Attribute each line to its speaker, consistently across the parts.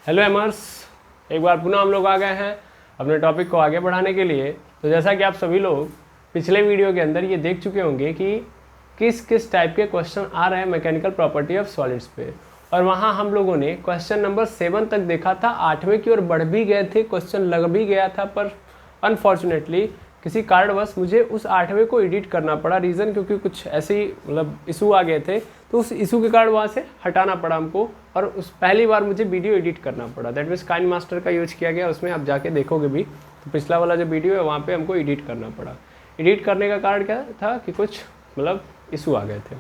Speaker 1: Hello एमर्स, एक बार पुनः हम लोग आ गए हैं अपने टॉपिक को आगे बढ़ाने के लिए। तो जैसा कि आप सभी लोग पिछले वीडियो के अंदर ये देख चुके होंगे कि किस किस टाइप के क्वेश्चन आ रहे हैं मैकेनिकल प्रॉपर्टी ऑफ सॉलिड्स पे, और वहाँ हम लोगों ने क्वेश्चन नंबर 7 तक देखा था। 8वें की ओर बढ़ भी गए थे, क्वेश्चन लग भी गया था, पर अनफॉर्चुनेटली किसी कारणवश मुझे उस 8वें को एडिट करना पड़ा। रीज़न क्योंकि कुछ ऐसे ही मतलब इशू आ गए थे, तो उस इशू के कारण वहाँ से हटाना पड़ा हमको, और उस पहली बार मुझे वीडियो एडिट करना पड़ा। दैट मीन्स काइन मास्टर का यूज किया गया, उसमें आप जाके देखोगे भी तो पिछला वाला जो वीडियो है वहाँ पे हमको एडिट करना पड़ा। एडिट करने का कारण क्या था कि कुछ मतलब इशू आ गए थे।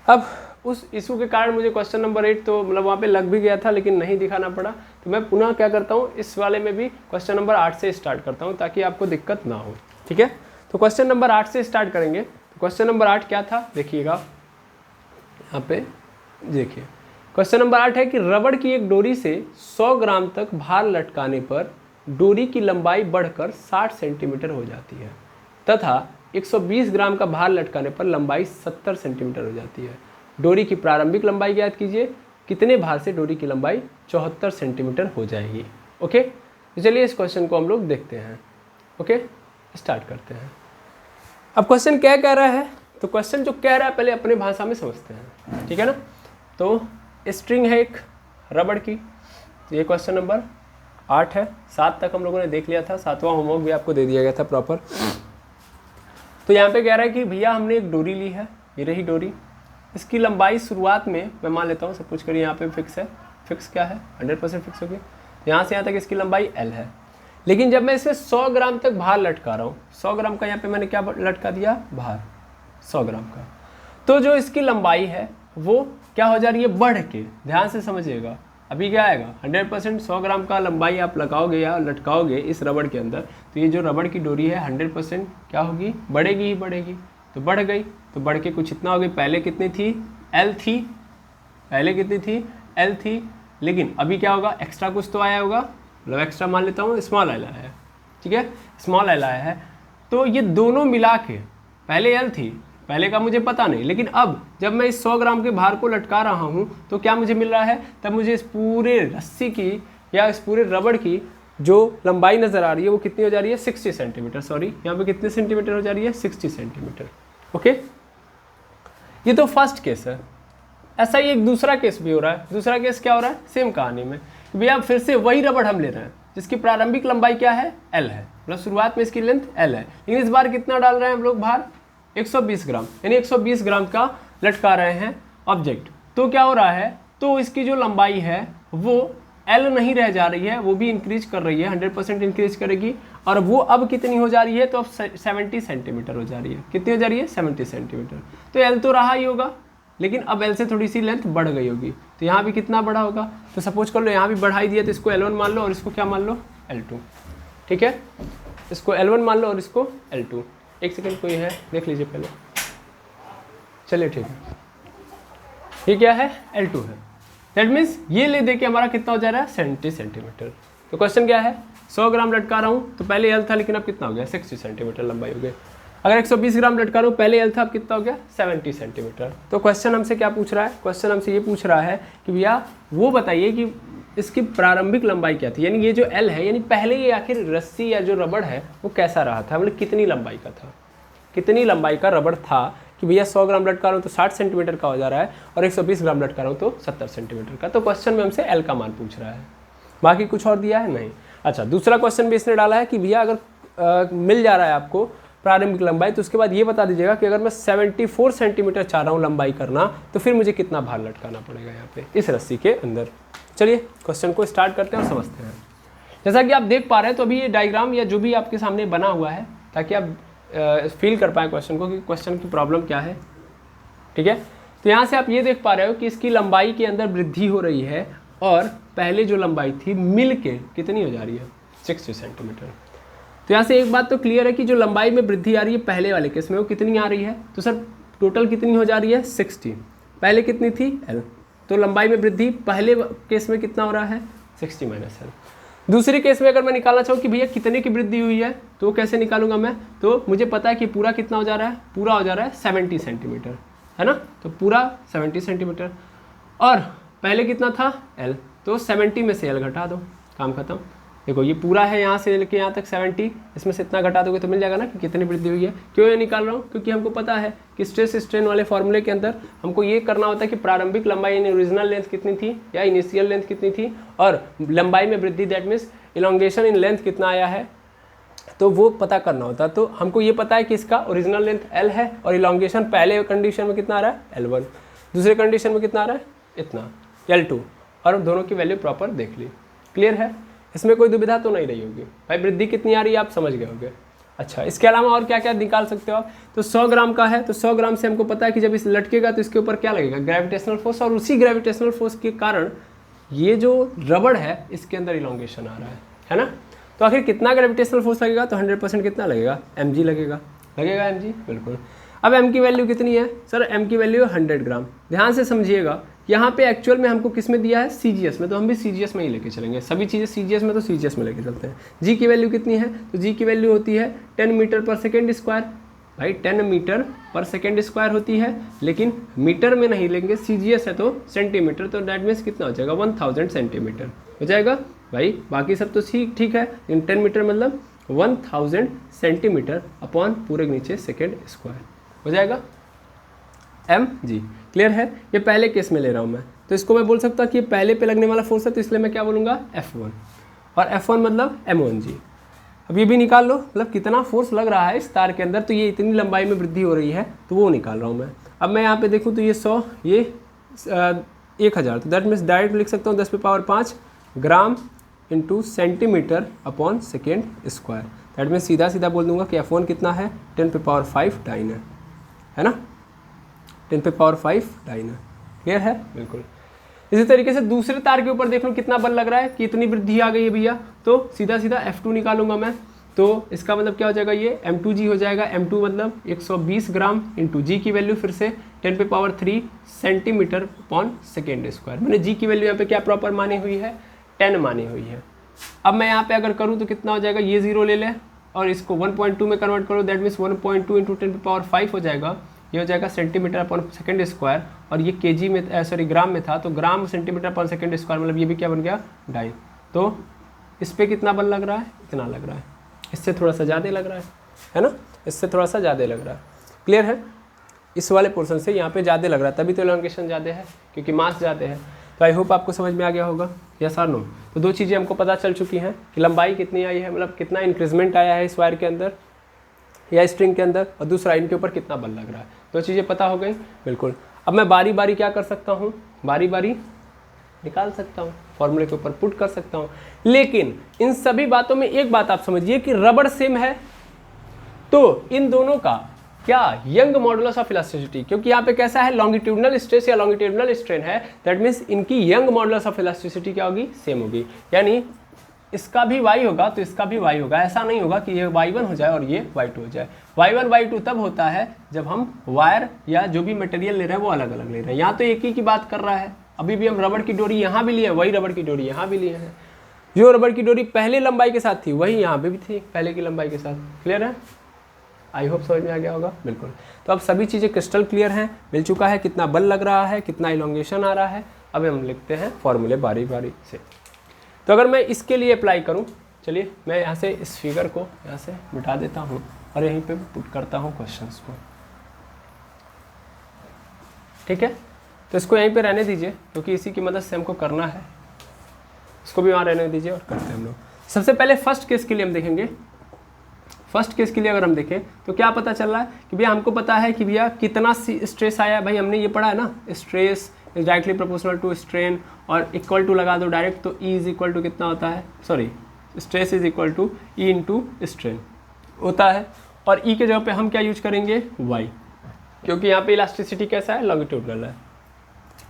Speaker 1: अब उस इशू के कारण मुझे क्वेश्चन नंबर 8 तो मतलब वहाँ पे लग भी गया था, लेकिन नहीं दिखाना पड़ा। तो मैं पुनः क्या करता हूँ, इस वाले में भी क्वेश्चन नंबर 8 से स्टार्ट करता हूँ ताकि आपको दिक्कत ना हो। ठीक है, तो क्वेश्चन नंबर 8 से स्टार्ट करेंगे। तो क्वेश्चन नंबर 8 क्या था, देखिएगा यहाँ पे। देखिए क्वेश्चन नंबर 8 है कि रबड़ की एक डोरी से 100 ग्राम तक भार लटकाने पर डोरी की लंबाई बढ़कर 60 सेंटीमीटर हो जाती है तथा 120 ग्राम का भार लटकाने पर लंबाई 70 सेंटीमीटर हो जाती है। डोरी की प्रारंभिक लंबाई ज्ञात कीजिए, कितने भार से डोरी की लंबाई 74 सेंटीमीटर हो जाएगी। ओके, तो चलिए इस क्वेश्चन को हम लोग देखते हैं। ओके, स्टार्ट करते हैं। अब क्वेश्चन क्या कह रहा है, तो क्वेश्चन जो कह रहा है पहले अपने भाषा में समझते हैं, ठीक है ना। तो स्ट्रिंग है एक रबड़ की, ये क्वेश्चन नंबर 8 है। 7 तक हम लोगों ने देख लिया था, 7वां होमवर्क भी आपको दे दिया गया था प्रॉपर। तो यहाँ पे कह रहा है कि भैया हमने एक डोरी ली है, ये रही डोरी। इसकी लंबाई शुरुआत में मैं मान लेता हूँ, सब कुछ करिए यहाँ पे फिक्स है। फिक्स क्या है, 100% फिक्स हो गया। तो यहाँ से यहाँ तक इसकी लंबाई L है। लेकिन जब मैं इसमें 100 ग्राम तक भार लटका रहा हूँ, 100 ग्राम का यहाँ पे मैंने क्या लटका दिया, भार 100 ग्राम का, तो जो इसकी लंबाई है वो क्या हो जा रही है, बढ़ के। ध्यान से समझिएगा, अभी क्या आएगा 100%। 100 ग्राम का लंबाई आप लगाओगे या लटकाओगे इस रबड़ के अंदर, तो ये जो रबड़ की डोरी है 100% क्या होगी, बढ़ेगी ही बढ़ेगी। तो बढ़ गई, तो बढ़ के कुछ इतना हो गई। पहले कितनी थी, L थी, पहले कितनी थी, L थी। लेकिन अभी क्या होगा, एक्स्ट्रा कुछ तो आया होगा, मतलब एक्स्ट्रा मान लेता हूँ स्मॉल L आया है, ठीक है, स्मॉल L आया है। तो ये दोनों मिला के, पहले L थी, पहले का मुझे पता नहीं, लेकिन अब जब मैं इस 100 ग्राम के भार को लटका रहा हूँ तो क्या मुझे मिल रहा है, तब मुझे इस पूरे रस्सी की या इस पूरे रबड़ की जो लंबाई नज़र आ रही है वो कितनी हो जा रही है, 60 सेंटीमीटर। सॉरी, यहाँ पे कितने सेंटीमीटर हो जा रही है, 60 सेंटीमीटर। ओके, ये तो फर्स्ट केस है। ऐसा ही एक दूसरा केस भी हो रहा है। दूसरा केस क्या हो रहा है, सेम कहानी में, भैया फिर से वही रबड़ हम ले रहे हैं जिसकी प्रारंभिक लंबाई क्या है, L है, मतलब शुरुआत में इसकी लेंथ L है। लेकिन इस बार कितना डाल रहे हैं हम लोग भार, 120 ग्राम, यानी 120 ग्राम का लटका रहे हैं ऑब्जेक्ट। तो क्या हो रहा है, तो इसकी जो लंबाई है वो L नहीं रह जा रही है, वो भी इंक्रीज कर रही है, 100% इंक्रीज करेगी। और वो अब कितनी हो जा रही है, तो अब 70 सेंटीमीटर हो जा रही है। कितनी हो जा रही है, 70 सेंटीमीटर। तो L तो रहा ही होगा, लेकिन अब L से थोड़ी सी लेंथ बढ़ गई होगी। तो यहाँ भी कितना बढ़ा होगा, तो सपोज कर लो यहाँ भी बढ़ाई दिया, तो इसको L1 मान लो और इसको क्या मान लो, L2। ठीक है, इसको L1 मान लो और इसको L2। एक सेकेंड कोई है, देख लीजिए पहले। चलिए ठीक है, ये क्या है, L2 है। दैट मीन्स ये ले दे के हमारा कितना हो जा रहा है, 70 सेंटीमीटर। तो क्वेश्चन क्या है, 100 ग्राम लटका रहा हूँ, तो पहले L था लेकिन अब कितना हो गया, 60 सेंटीमीटर लंबाई हो गई। अगर 120 ग्राम लटका रहा हूँ, पहले L था, अब कितना हो गया, 70 सेंटीमीटर। तो क्वेश्चन हमसे क्या पूछ रहा है, क्वेश्चन हमसे ये पूछ रहा है कि भैया वो बताइए कि इसकी प्रारंभिक लंबाई क्या थी, यानी ये जो L है, यानी पहले ये आखिर रस्सी या जो रबड़ है वो कैसा रहा था, मतलब कितनी लंबाई का था, कितनी लंबाई का रबड़ था कि भैया 100 ग्राम लटका रहा हूँ तो 60 सेंटीमीटर का हो जा रहा है, और 120 ग्राम लटका रहा हूँ तो 70 सेंटीमीटर का। तो क्वेश्चन में हमसे L का मान पूछ रहा है, बाकी कुछ और दिया है नहीं। अच्छा, दूसरा क्वेश्चन भी इसने डाला है कि भैया अगर मिल जा रहा है आपको प्रारंभिक लंबाई, तो उसके बाद ये बता दीजिएगा कि अगर मैं 74 सेंटीमीटर चाह रहा हूँ लंबाई करना, तो फिर मुझे कितना भार लटकाना पड़ेगा यहाँ पे इस रस्सी के अंदर। चलिए क्वेश्चन को स्टार्ट करते हैं और समझते हैं। जैसा कि आप देख पा रहे हैं, तो अभी ये डायग्राम या जो भी आपके सामने बना हुआ है, ताकि आप फील कर पाएँ क्वेश्चन को कि क्वेश्चन की प्रॉब्लम क्या है। ठीक है, तो यहाँ से आप ये देख पा रहे हो कि इसकी लंबाई के अंदर वृद्धि हो रही है, और पहले जो लंबाई थी मिल के कितनी हो जा रही है, 60 सेंटीमीटर। तो यहाँ से एक बात तो क्लियर है कि जो लंबाई में वृद्धि आ रही है पहले वाले केस में, वो कितनी आ रही है, तो सर टोटल कितनी हो जा रही है, 60। पहले कितनी थी, L, तो लंबाई में वृद्धि पहले केस में कितना हो रहा है, 60 माइनस L। दूसरे केस में अगर मैं निकालना चाहूँ कि भैया कितने की वृद्धि हुई है, तो कैसे निकालूंगा मैं, तो मुझे पता है कि पूरा कितना हो जा रहा है, पूरा हो जा रहा है 70 सेंटीमीटर, है ना। तो पूरा 70 सेंटीमीटर, और पहले कितना था L, तो 70 में से L घटा दो, काम खत्म। देखो ये पूरा है यहाँ से लेके यहाँ तक 70, इसमें से इतना घटा दोगे तो मिल जाएगा ना कि कितनी वृद्धि हुई है। क्यों ये निकाल रहा हूँ? क्योंकि हमको पता है कि स्ट्रेस स्ट्रेन वाले फॉर्मूले के अंदर हमको ये करना होता है कि प्रारंभिक लंबाई यानी ओरिजिनल लेंथ कितनी थी या इनिशियल लेंथ कितनी थी, और लंबाई में वृद्धि that means elongation in length कितना आया है, तो वो पता करना होता है। तो हमको ये पता है कि इसका ओरिजिनल लेंथ L है और इलोंगेशन पहले कंडीशन में कितना आ रहा है L1, दूसरे कंडीशन में कितना आ रहा है इतना L2, और दोनों की वैल्यू प्रॉपर देख ली। क्लियर है? इसमें कोई दुविधा तो नहीं रही होगी भाई, वृद्धि कितनी आ रही है आप समझ गए होंगे। अच्छा, इसके अलावा और क्या क्या निकाल सकते हो आप? तो 100 ग्राम का है तो 100 ग्राम से हमको पता है कि जब इस लटकेगा तो इसके ऊपर क्या लगेगा, ग्रेविटेशनल फोर्स, और उसी ग्रेविटेशनल फोर्स के कारण ये जो रबड़ है इसके अंदर इलोंगेशन आ रहा है ना। तो आखिर कितना ग्रेविटेशनल फोर्स लगेगा? तो 100% कितना लगेगा, mg लगेगा mg, बिल्कुल। अब m की वैल्यू कितनी है सर? m की वैल्यू है 100 ग्राम। ध्यान से समझिएगा, यहाँ पे एक्चुअल में हमको किस में दिया है, CGS में, तो हम भी CGS में ही लेके चलेंगे, सभी चीज़ें CGS में, तो CGS में लेके चलते हैं। g की वैल्यू कितनी है? तो g की वैल्यू होती है 10 मीटर पर सेकेंड स्क्वायर। भाई 10 मीटर पर सेकेंड स्क्वायर होती है, लेकिन मीटर में नहीं लेंगे, CGS है तो सेंटीमीटर, तो दैट मीन्स कितना हो जाएगा 1000 सेंटीमीटर हो जाएगा। भाई बाकी सब तो ठीक है, इन 10 मीटर मतलब 1000 सेंटीमीटर अपॉन पूरे नीचे सेकेंड स्क्वायर हो जाएगा mg। क्लियर है? ये पहले केस में ले रहा हूँ मैं, तो इसको मैं बोल सकता हूँ कि ये पहले पे लगने वाला फोर्स है, तो इसलिए मैं क्या बोलूँगा F1, और F1 मतलब m1g। अब ये भी निकाल लो, मतलब कितना फोर्स लग रहा है इस तार के अंदर, तो ये इतनी लंबाई में वृद्धि हो रही है, तो वो निकाल रहा हूँ मैं। अब मैं यहाँ पे देखूँ तो ये 100, ये 1000, तो दैट मीन्स डायरेक्ट लिख सकता हूँ 10⁵ gram into centimetre upon second square. That means सीधा सीधा बोल दूंगा कि F1 कितना है 10⁵ डाइन है ना, 10⁵ डाइन है। क्लियर है? बिल्कुल। इसी तरीके से दूसरे तार के ऊपर देख लो कितना बल लग रहा है, कि इतनी वृद्धि आ गई है भैया, तो सीधा सीधा F2 निकालूंगा मैं, तो इसका मतलब क्या हो जाएगा, ये m2g हो जाएगा। m2 मतलब 120 ग्राम इंटू g की वैल्यू फिर से 10⁵ सेंटीमीटर अपॉन सेकेंड स्क्वायर। मैंने g की वैल्यू यहाँ पे क्या प्रॉपर मानी हुई है, 10 मानी हुई है। अब मैं यहाँ पे अगर करूँ तो कितना हो जाएगा, ये 0 ले लें और इसको 1.2 में कन्वर्ट करो, दैट मीन्स 1.2 इंटू 10⁵ हो जाएगा, ये हो जाएगा सेंटीमीटर अपॉन सेकेंड स्क्वायर, और ये केजी में सॉरी ग्राम में था, तो gram centimetre upon second square, मतलब ये भी क्या बन गया डाइन। तो इस पर कितना बल लग रहा है, इतना लग रहा है, इससे थोड़ा सा ज़्यादा लग रहा है ना, इससे थोड़ा सा ज़्यादा लग रहा है। क्लियर है? इस वाले पोर्शन से यहाँ पे ज़्यादा लग रहा है, तभी तो इलोंगेशन ज़्यादा है, क्योंकि मास ज़्यादा है। तो आई होप आपको समझ में आ गया होगा, यस और नो। तो दो चीज़ें हमको पता चल चुकी हैं कि लंबाई कितनी आई है, मतलब कितना इंक्रीजमेंट आया है इस वायर के अंदर या स्ट्रिंग के अंदर, और दूसरा इनके ऊपर कितना बल लग रहा है। दो चीज़ें पता हो गई, बिल्कुल। अब मैं बारी बारी क्या कर सकता हूँ, बारी बारी निकाल सकता हूँ, फॉर्मूले के ऊपर पुट कर सकता हूँ। लेकिन इन सभी बातों में एक बात आप समझिए कि रबड़ सेम है, तो इन दोनों का क्या यंग मॉडुलस ऑफ इलास्टिसिटी, क्योंकि यहाँ पे कैसा है लॉन्गिट्यूडनल स्ट्रेस या लॉन्गिट्यूडनल स्ट्रेन है, दैट मीन्स इनकी यंग मॉडुलस ऑफ इलास्टिसिटी क्या होगी, सेम होगी। यानी इसका भी y होगा तो इसका भी y होगा। ऐसा नहीं होगा कि ये y1 हो जाए और ये y2 हो जाए। y1 y2 तब होता है जब हम वायर या जो भी मटेरियल ले रहे हैं वो अलग अलग ले रहे हैं। यहाँ तो एक ही की बात कर रहा है, अभी भी हम रबड़ की डोरी यहाँ भी लिए, वही रबड़ की डोरी यहाँ भी लिए हैं। जो रबड़ की डोरी पहले लंबाई के साथ थी वही यहाँ पे भी थी पहले की लंबाई के साथ। क्लियर है? आई होप समझ में आ गया होगा, बिल्कुल। तो अब सभी चीज़ें क्रिस्टल क्लियर हैं, मिल चुका है कितना बल लग रहा है, कितना इलोंगेशन आ रहा है। अब हम लिखते हैं फॉर्मूले बारी बारी से। तो अगर मैं इसके लिए अप्लाई करूं, चलिए मैं यहाँ से इस फिगर को यहाँ से मिटा देता हूँ और यहीं पे पुट करता हूँ क्वेश्चंस को। ठीक है, तो इसको यहीं पे रहने दीजिए क्योंकि इसी की मदद से हमको करना है। इसको भी वहाँ रहने दीजिए और करते हैं हम लोग। सबसे पहले फर्स्ट केस के लिए हम देखेंगे। फर्स्ट केस के लिए अगर हम देखें तो क्या पता चल रहा है कि भैया हमको पता है कि भैया कितना स्ट्रेस आया। भाई हमने ये पढ़ा है ना, stress is directly proportional to strain, और इक्वल टू लगा दो डायरेक्ट, तो ई इज इक्वल टू कितना होता है, sorry stress is equal to E into strain होता है। और ई के जगह पे हम क्या यूज करेंगे, वाई, क्योंकि यहाँ पे इलास्टिसिटी कैसा है, लॉन्गिट्यूडनल है।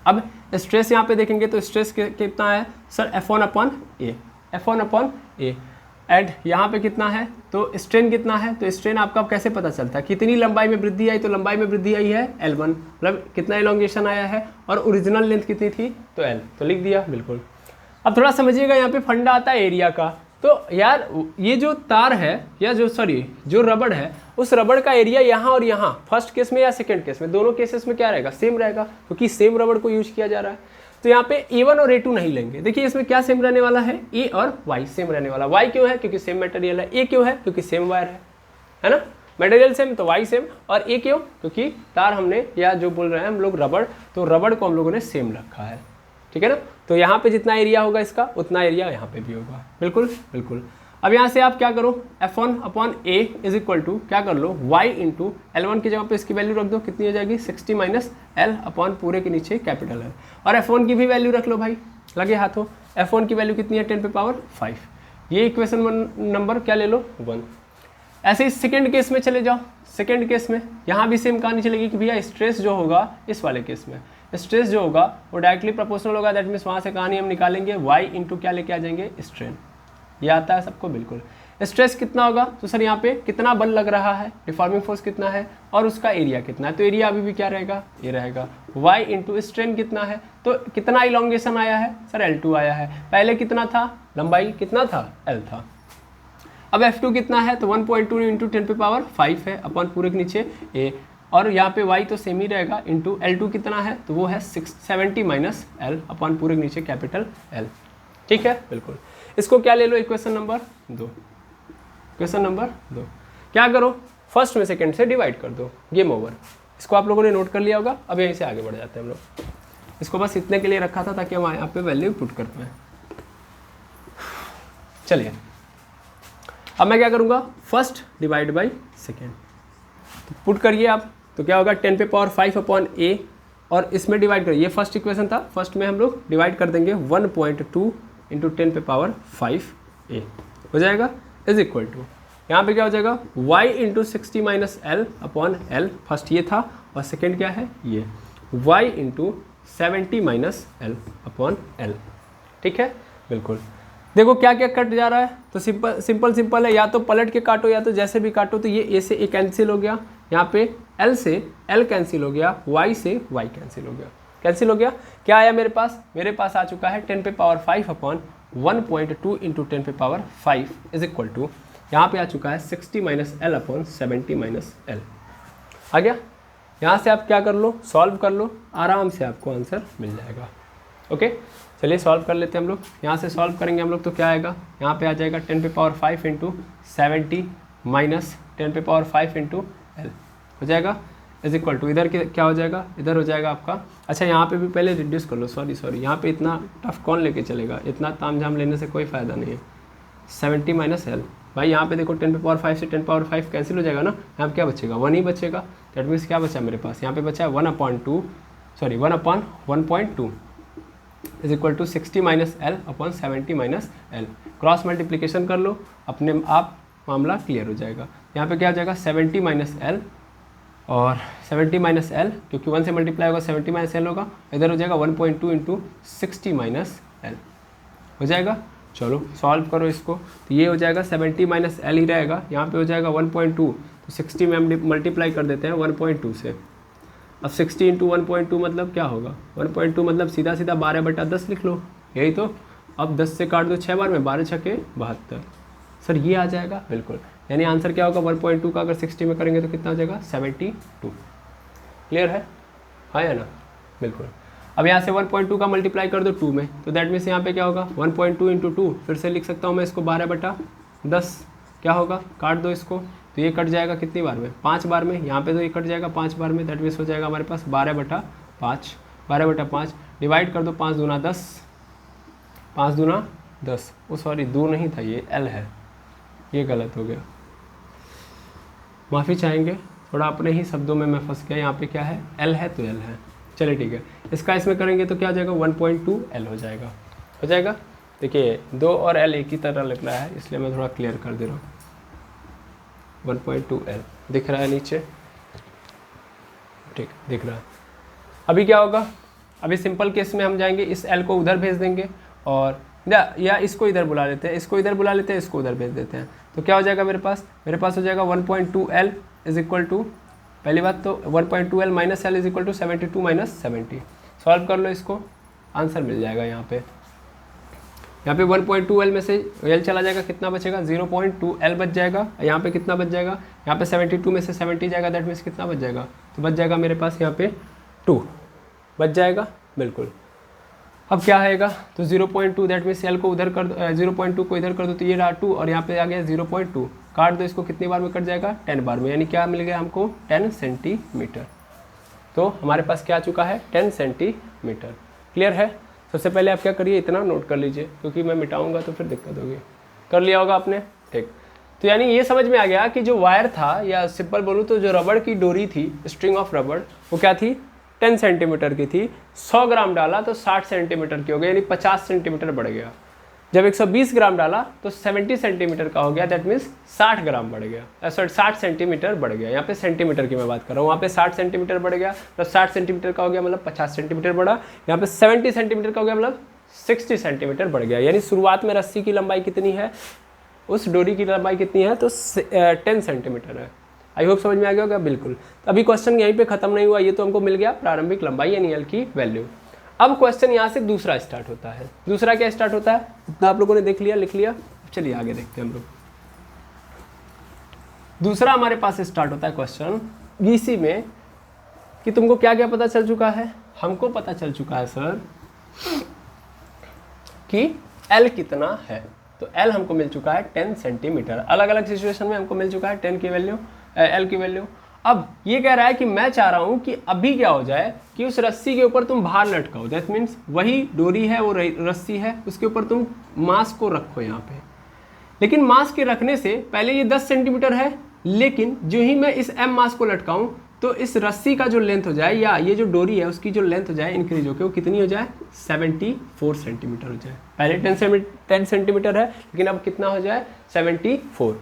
Speaker 1: अब स्ट्रेस यहाँ पे देखेंगे तो स्ट्रेस कितना है sir, F1 upon A, F1 upon A. And यहाँ पे कितना है, तो स्ट्रेन कितना है, तो स्ट्रेन आपका कैसे पता चलता है, कितनी लंबाई में वृद्धि आई, तो लंबाई में वृद्धि आई है L1, मतलब कितना इलोंगेशन आया है, और ओरिजिनल लेंथ कितनी थी, तो L, तो लिख दिया बिल्कुल। अब थोड़ा समझिएगा, यहाँ पे फंडा आता है एरिया का। तो यार ये जो तार है या जो रबड़ है, उस रबड़ का एरिया यहाँ और यहाँ, फर्स्ट केस में या सेकेंड केस में, दोनों केसेस में क्या रहेगा, सेम रहेगा, क्योंकि सेम रबड़ को यूज किया जा रहा है। तो यहाँ पे A1 और A2 नहीं लेंगे। देखिए इसमें क्या सेम रहने वाला है, A और Y सेम रहने वाला। Y क्यों है, क्योंकि सेम मटेरियल है। A क्यों है, क्योंकि सेम वायर है ना, मटेरियल सेम तो Y सेम। और A क्यों, क्योंकि तार हमने, या जो बोल रहे हैं हम लोग रबड़, तो रबड़ को हम लोगों ने सेम रखा है, ठीक है ना। तो यहाँ पे जितना एरिया होगा इसका उतना एरिया यहाँ पे भी होगा, बिल्कुल बिल्कुल। अब यहाँ से आप क्या करो, F1/A इज इक्वल टू क्या कर लो, Y इंटू L1 की जगह पे इसकी वैल्यू रख दो, कितनी हो जाएगी 60 माइनस L अपॉन पूरे के नीचे कैपिटल L। और F1 की भी वैल्यू रख लो भाई, लगे हाथों। F1 की वैल्यू कितनी है 10⁵ ये इक्वेशन नंबर क्या ले लो 1। ऐसे ही सेकेंड केस में चले जाओ। सेकेंड केस में यहाँ भी सेम कहानी चलेगी कि भैया स्ट्रेस जो होगा इस वाले केस में, स्ट्रेस जो होगा वो डायरेक्टली प्रोपोर्शनल होगा। दैट मीन्स वहाँ से कहानी हम निकालेंगे Y इंटू क्या लेके आ जाएंगे, स्ट्रेन। ये आता है सबको, बिल्कुल। स्ट्रेस कितना होगा, तो सर यहाँ पे कितना बल लग रहा है, डिफॉर्मिंग फोर्स कितना है और उसका एरिया कितना है। तो एरिया अभी भी क्या रहेगा, ये रहेगा। Y इंटू स्ट्रेन कितना है, तो कितना इलॉन्गेशन आया है सर, L2 आया है। पहले कितना था, लंबाई कितना था, L था। अब F2 कितना है, तो 1.2 इंटू 10⁵ है अपॉन पूरे के नीचे A। और यहाँ पे Y तो सेम ही रहेगा, इंटू L2 कितना है, तो वो है 70 माइनस L अपॉन पूरे के नीचे कैपिटल L, ठीक है, बिल्कुल। इसको क्या ले लो, इक्वेशन नंबर 2। इक्वेशन नंबर 2 क्या करो, फर्स्ट में सेकंड से डिवाइड कर दो, गेम ओवर। इसको आप लोगों ने नोट कर लिया होगा। अब यहीं से आगे बढ़ जाते हैं हम लोग। इसको बस इतने के लिए रखा था ताकि हम यहाँ पे वैल्यू पुट कर पाएँ। चलिए अब मैं क्या करूँगा, फर्स्ट डिवाइड बाई सेकेंड, तो पुट करिए आप। तो क्या होगा 10⁵ अपॉन A, और इसमें डिवाइड करिए। ये फर्स्ट इक्वेशन था, फर्स्ट में हम लोग डिवाइड कर देंगे 1.2 इंटू 10⁵A हो जाएगा, इज इक्वल टू यहाँ पे क्या हो जाएगा Y into 60 minus L upon L, first ये था, और सेकेंड क्या है ये Y into 70 minus L upon L, ठीक है, बिल्कुल। देखो क्या क्या कट जा रहा है, तो सिंपल है, या तो पलट के काटो या तो जैसे भी काटो। तो ये A से A कैंसिल हो गया, यहाँ पे L से L कैंसिल हो गया, Y से Y कैंसिल हो गया, कैंसिल हो गया। क्या आया मेरे पास, मेरे पास आ चुका है 10⁵ upon 1.2 into 10⁵ is equal to, यहाँ पे आ चुका है 60 minus L upon 70 minus L आ गया। यहाँ से आप क्या कर लो, सॉल्व कर लो, आराम से आपको आंसर मिल जाएगा। ओके, चलिए सॉल्व कर लेते हैं हम लोग। यहाँ से सॉल्व करेंगे हम लोग तो क्या आएगा, यहाँ पे आ जाएगा 10⁵ इंटू 70 माइनस 10⁵ इंटू L हो जाएगा, इज इक्वल टू इधर क्या हो जाएगा, इधर हो जाएगा आपका। अच्छा यहाँ पे भी पहले रिड्यूस कर लो, सॉरी यहाँ पे इतना टफ कौन लेके चलेगा, इतना तामझाम लेने से कोई फ़ायदा नहीं है। 70 माइनस L, भाई यहाँ पे देखो 10⁵ से 10⁵ कैंसिल हो जाएगा ना, यहाँ पे क्या बचेगा 1 ही बचेगा। दैट मीन्स क्या बचा मेरे पास, यहाँ पे बचा है 1/1.2 is equal to 60 minus L upon 70 minus L। Cross multiplication कर लो, अपने आप मामला क्लियर हो जाएगा। यहाँ पे क्या हो जाएगा 70 माइनस L और 70 माइनस L, क्योंकि 1 से मल्टीप्लाई होगा 70 माइनस L होगा, इधर हो जाएगा 1.2 इंटू 60 माइनस L हो जाएगा। चलो सॉल्व करो इसको, तो ये हो जाएगा 70 माइनस L ही रहेगा, यहाँ पे हो जाएगा 1.2, तो 60 में हम मल्टीप्लाई कर देते हैं 1.2 से। अब 60 इंटू 1.2 मतलब क्या होगा, 1.2 मतलब सीधा 12/10 लिख लो, यही तो। अब 10 से काट दो 6 बार में, 12 छके 72, सर ये आ जाएगा, बिल्कुल। यानी आंसर क्या होगा 1.2 का अगर 60 में करेंगे तो कितना हो जाएगा 72। क्लियर है, हाँ या ना, बिल्कुल। अब यहाँ से 1.2 का मल्टीप्लाई कर दो 2 में, तो दैट मीन्स यहाँ पे क्या होगा 1.2 इंटू 2, फिर से लिख सकता हूँ मैं इसको 12/10, क्या होगा, काट दो इसको, तो ये कट जाएगा कितनी बार में, 5 बार में। यहाँ पे तो ये कट जाएगा 5 बार में, दैट मीन्स हो जाएगा हमारे पास 12/5, 12/5 डिवाइड कर दो, 5 दूना 10, 5 दूना 10, वो सॉरी 2 नहीं था, ये L है, ये गलत हो गया, माफ़ी चाहेंगे, थोड़ा अपने ही शब्दों में मैं फंस गया। यहाँ पे क्या है L है तो L है, चलिए ठीक है। इसका इसमें करेंगे तो क्या हो जाएगा 1.2 L हो जाएगा। देखिए 2 और L एक ही तरह लग रहा है, इसलिए मैं थोड़ा क्लियर कर दे रहा हूँ। 1.2 L दिख रहा है नीचे, ठीक दिख रहा है। अभी क्या होगा, अभी सिंपल केस में हम जाएंगे, इस L को उधर भेज देंगे, और या इसको इधर बुला लेते हैं, इसको इधर बुला लेते हैं, इसको उधर भेज देते हैं। तो क्या हो जाएगा मेरे पास हो जाएगा 1.2 L इज इक्वल टू, पहली बात तो 1.2 L minus L is equal to 72 minus 70। Solve कर लो इसको, आंसर मिल जाएगा। यहाँ पे 1.2 L में से L चला जाएगा, कितना बचेगा 0.2 L बच जाएगा। यहाँ पे कितना बच जाएगा, यहाँ पे 72 में से 70 जाएगा, दैट मीन्स कितना बच जाएगा, तो बच जाएगा मेरे पास यहाँ पे 2 बच जाएगा, बिल्कुल। अब क्या आएगा, तो 0.2 दैट मीन्स एल को उधर कर दो, 0.2 को इधर कर दो तो ये रहा 2 और यहाँ पे आ गया 0.2, काट दो इसको, कितनी बार में कट जाएगा 10 बार में, यानी क्या मिल गया हमको 10 सेंटीमीटर। तो हमारे पास क्या आ चुका है 10 सेंटीमीटर। क्लियर है। सबसे पहले आप क्या करिए, इतना नोट कर लीजिए क्योंकि मैं मिटाऊंगा तो फिर दिक्कत होगी। कर लिया होगा आपने, ठीक। तो यानी ये समझ में आ गया कि जो वायर था, या सिंपल बोलूँ तो जो रबड़ की डोरी थी, स्ट्रिंग ऑफ रबड़, वो क्या थी 10 सेंटीमीटर की थी। 100 ग्राम डाला तो 60 सेंटीमीटर की हो गई, यानी 50 सेंटीमीटर बढ़ गया। जब 120 ग्राम डाला तो 70 सेंटीमीटर का हो गया, दैट मीन्स 60 ग्राम बढ़ गया, सॉरी 60 सेंटीमीटर बढ़ गया। यहाँ पे सेंटीमीटर की मैं बात कर रहा हूँ, वहाँ पे 60 सेंटीमीटर बढ़ गया, तो 60 सेंटीमीटर का हो गया मतलब 50 सेंटीमीटर बढ़ा। यहाँ पे 70 सेंटीमीटर का हो गया मतलब 60 सेंटीमीटर बढ़ गया। यानी शुरुआत में रस्सी की लंबाई कितनी है, उस डोरी की लंबाई कितनी है, तो 10 सेंटीमीटर है। आई होप समझ में आ गया होगा, बिल्कुल। तो अभी क्वेश्चन यहीं पे खत्म नहीं हुआ, ये तो हमको मिल गया प्रारंभिक लंबाई यानी एल की वैल्यू। अब क्वेश्चन यहाँ से दूसरा स्टार्ट होता है। दूसरा क्या स्टार्ट होता है, इतना आप लोगों ने देख लिया, लिख लिया, चलिए आगे देखते हैं हम लोग। दूसरा हमारे पास स्टार्ट होता है क्वेश्चन इसी में कि तुमको क्या क्या पता चल चुका है। हमको पता चल चुका है सर कि एल कितना है, तो एल हमको मिल चुका है 10 सेंटीमीटर। अलग अलग सिचुएशन में हमको मिल चुका है 10 की वैल्यू, एल की वैल्यू। अब ये कह रहा है कि मैं चाह रहा हूं कि अभी क्या हो जाए कि उस रस्सी के ऊपर तुम भार लटकाओ, दैट मीन्स वही डोरी है, वो रस्सी है, उसके ऊपर तुम मास को रखो यहाँ पे। लेकिन मास के रखने से पहले ये 10 सेंटीमीटर है, लेकिन जो ही मैं इस एम मास को लटकाऊं तो इस रस्सी का जो लेंथ हो जाए, या ये जो डोरी है उसकी जो लेंथ हो जाए इंक्रीज होकर, वो कितनी हो जाए 74 सेंटीमीटर हो जाए। पहले 10 सेंटीमीटर है, लेकिन अब कितना हो जाए 74।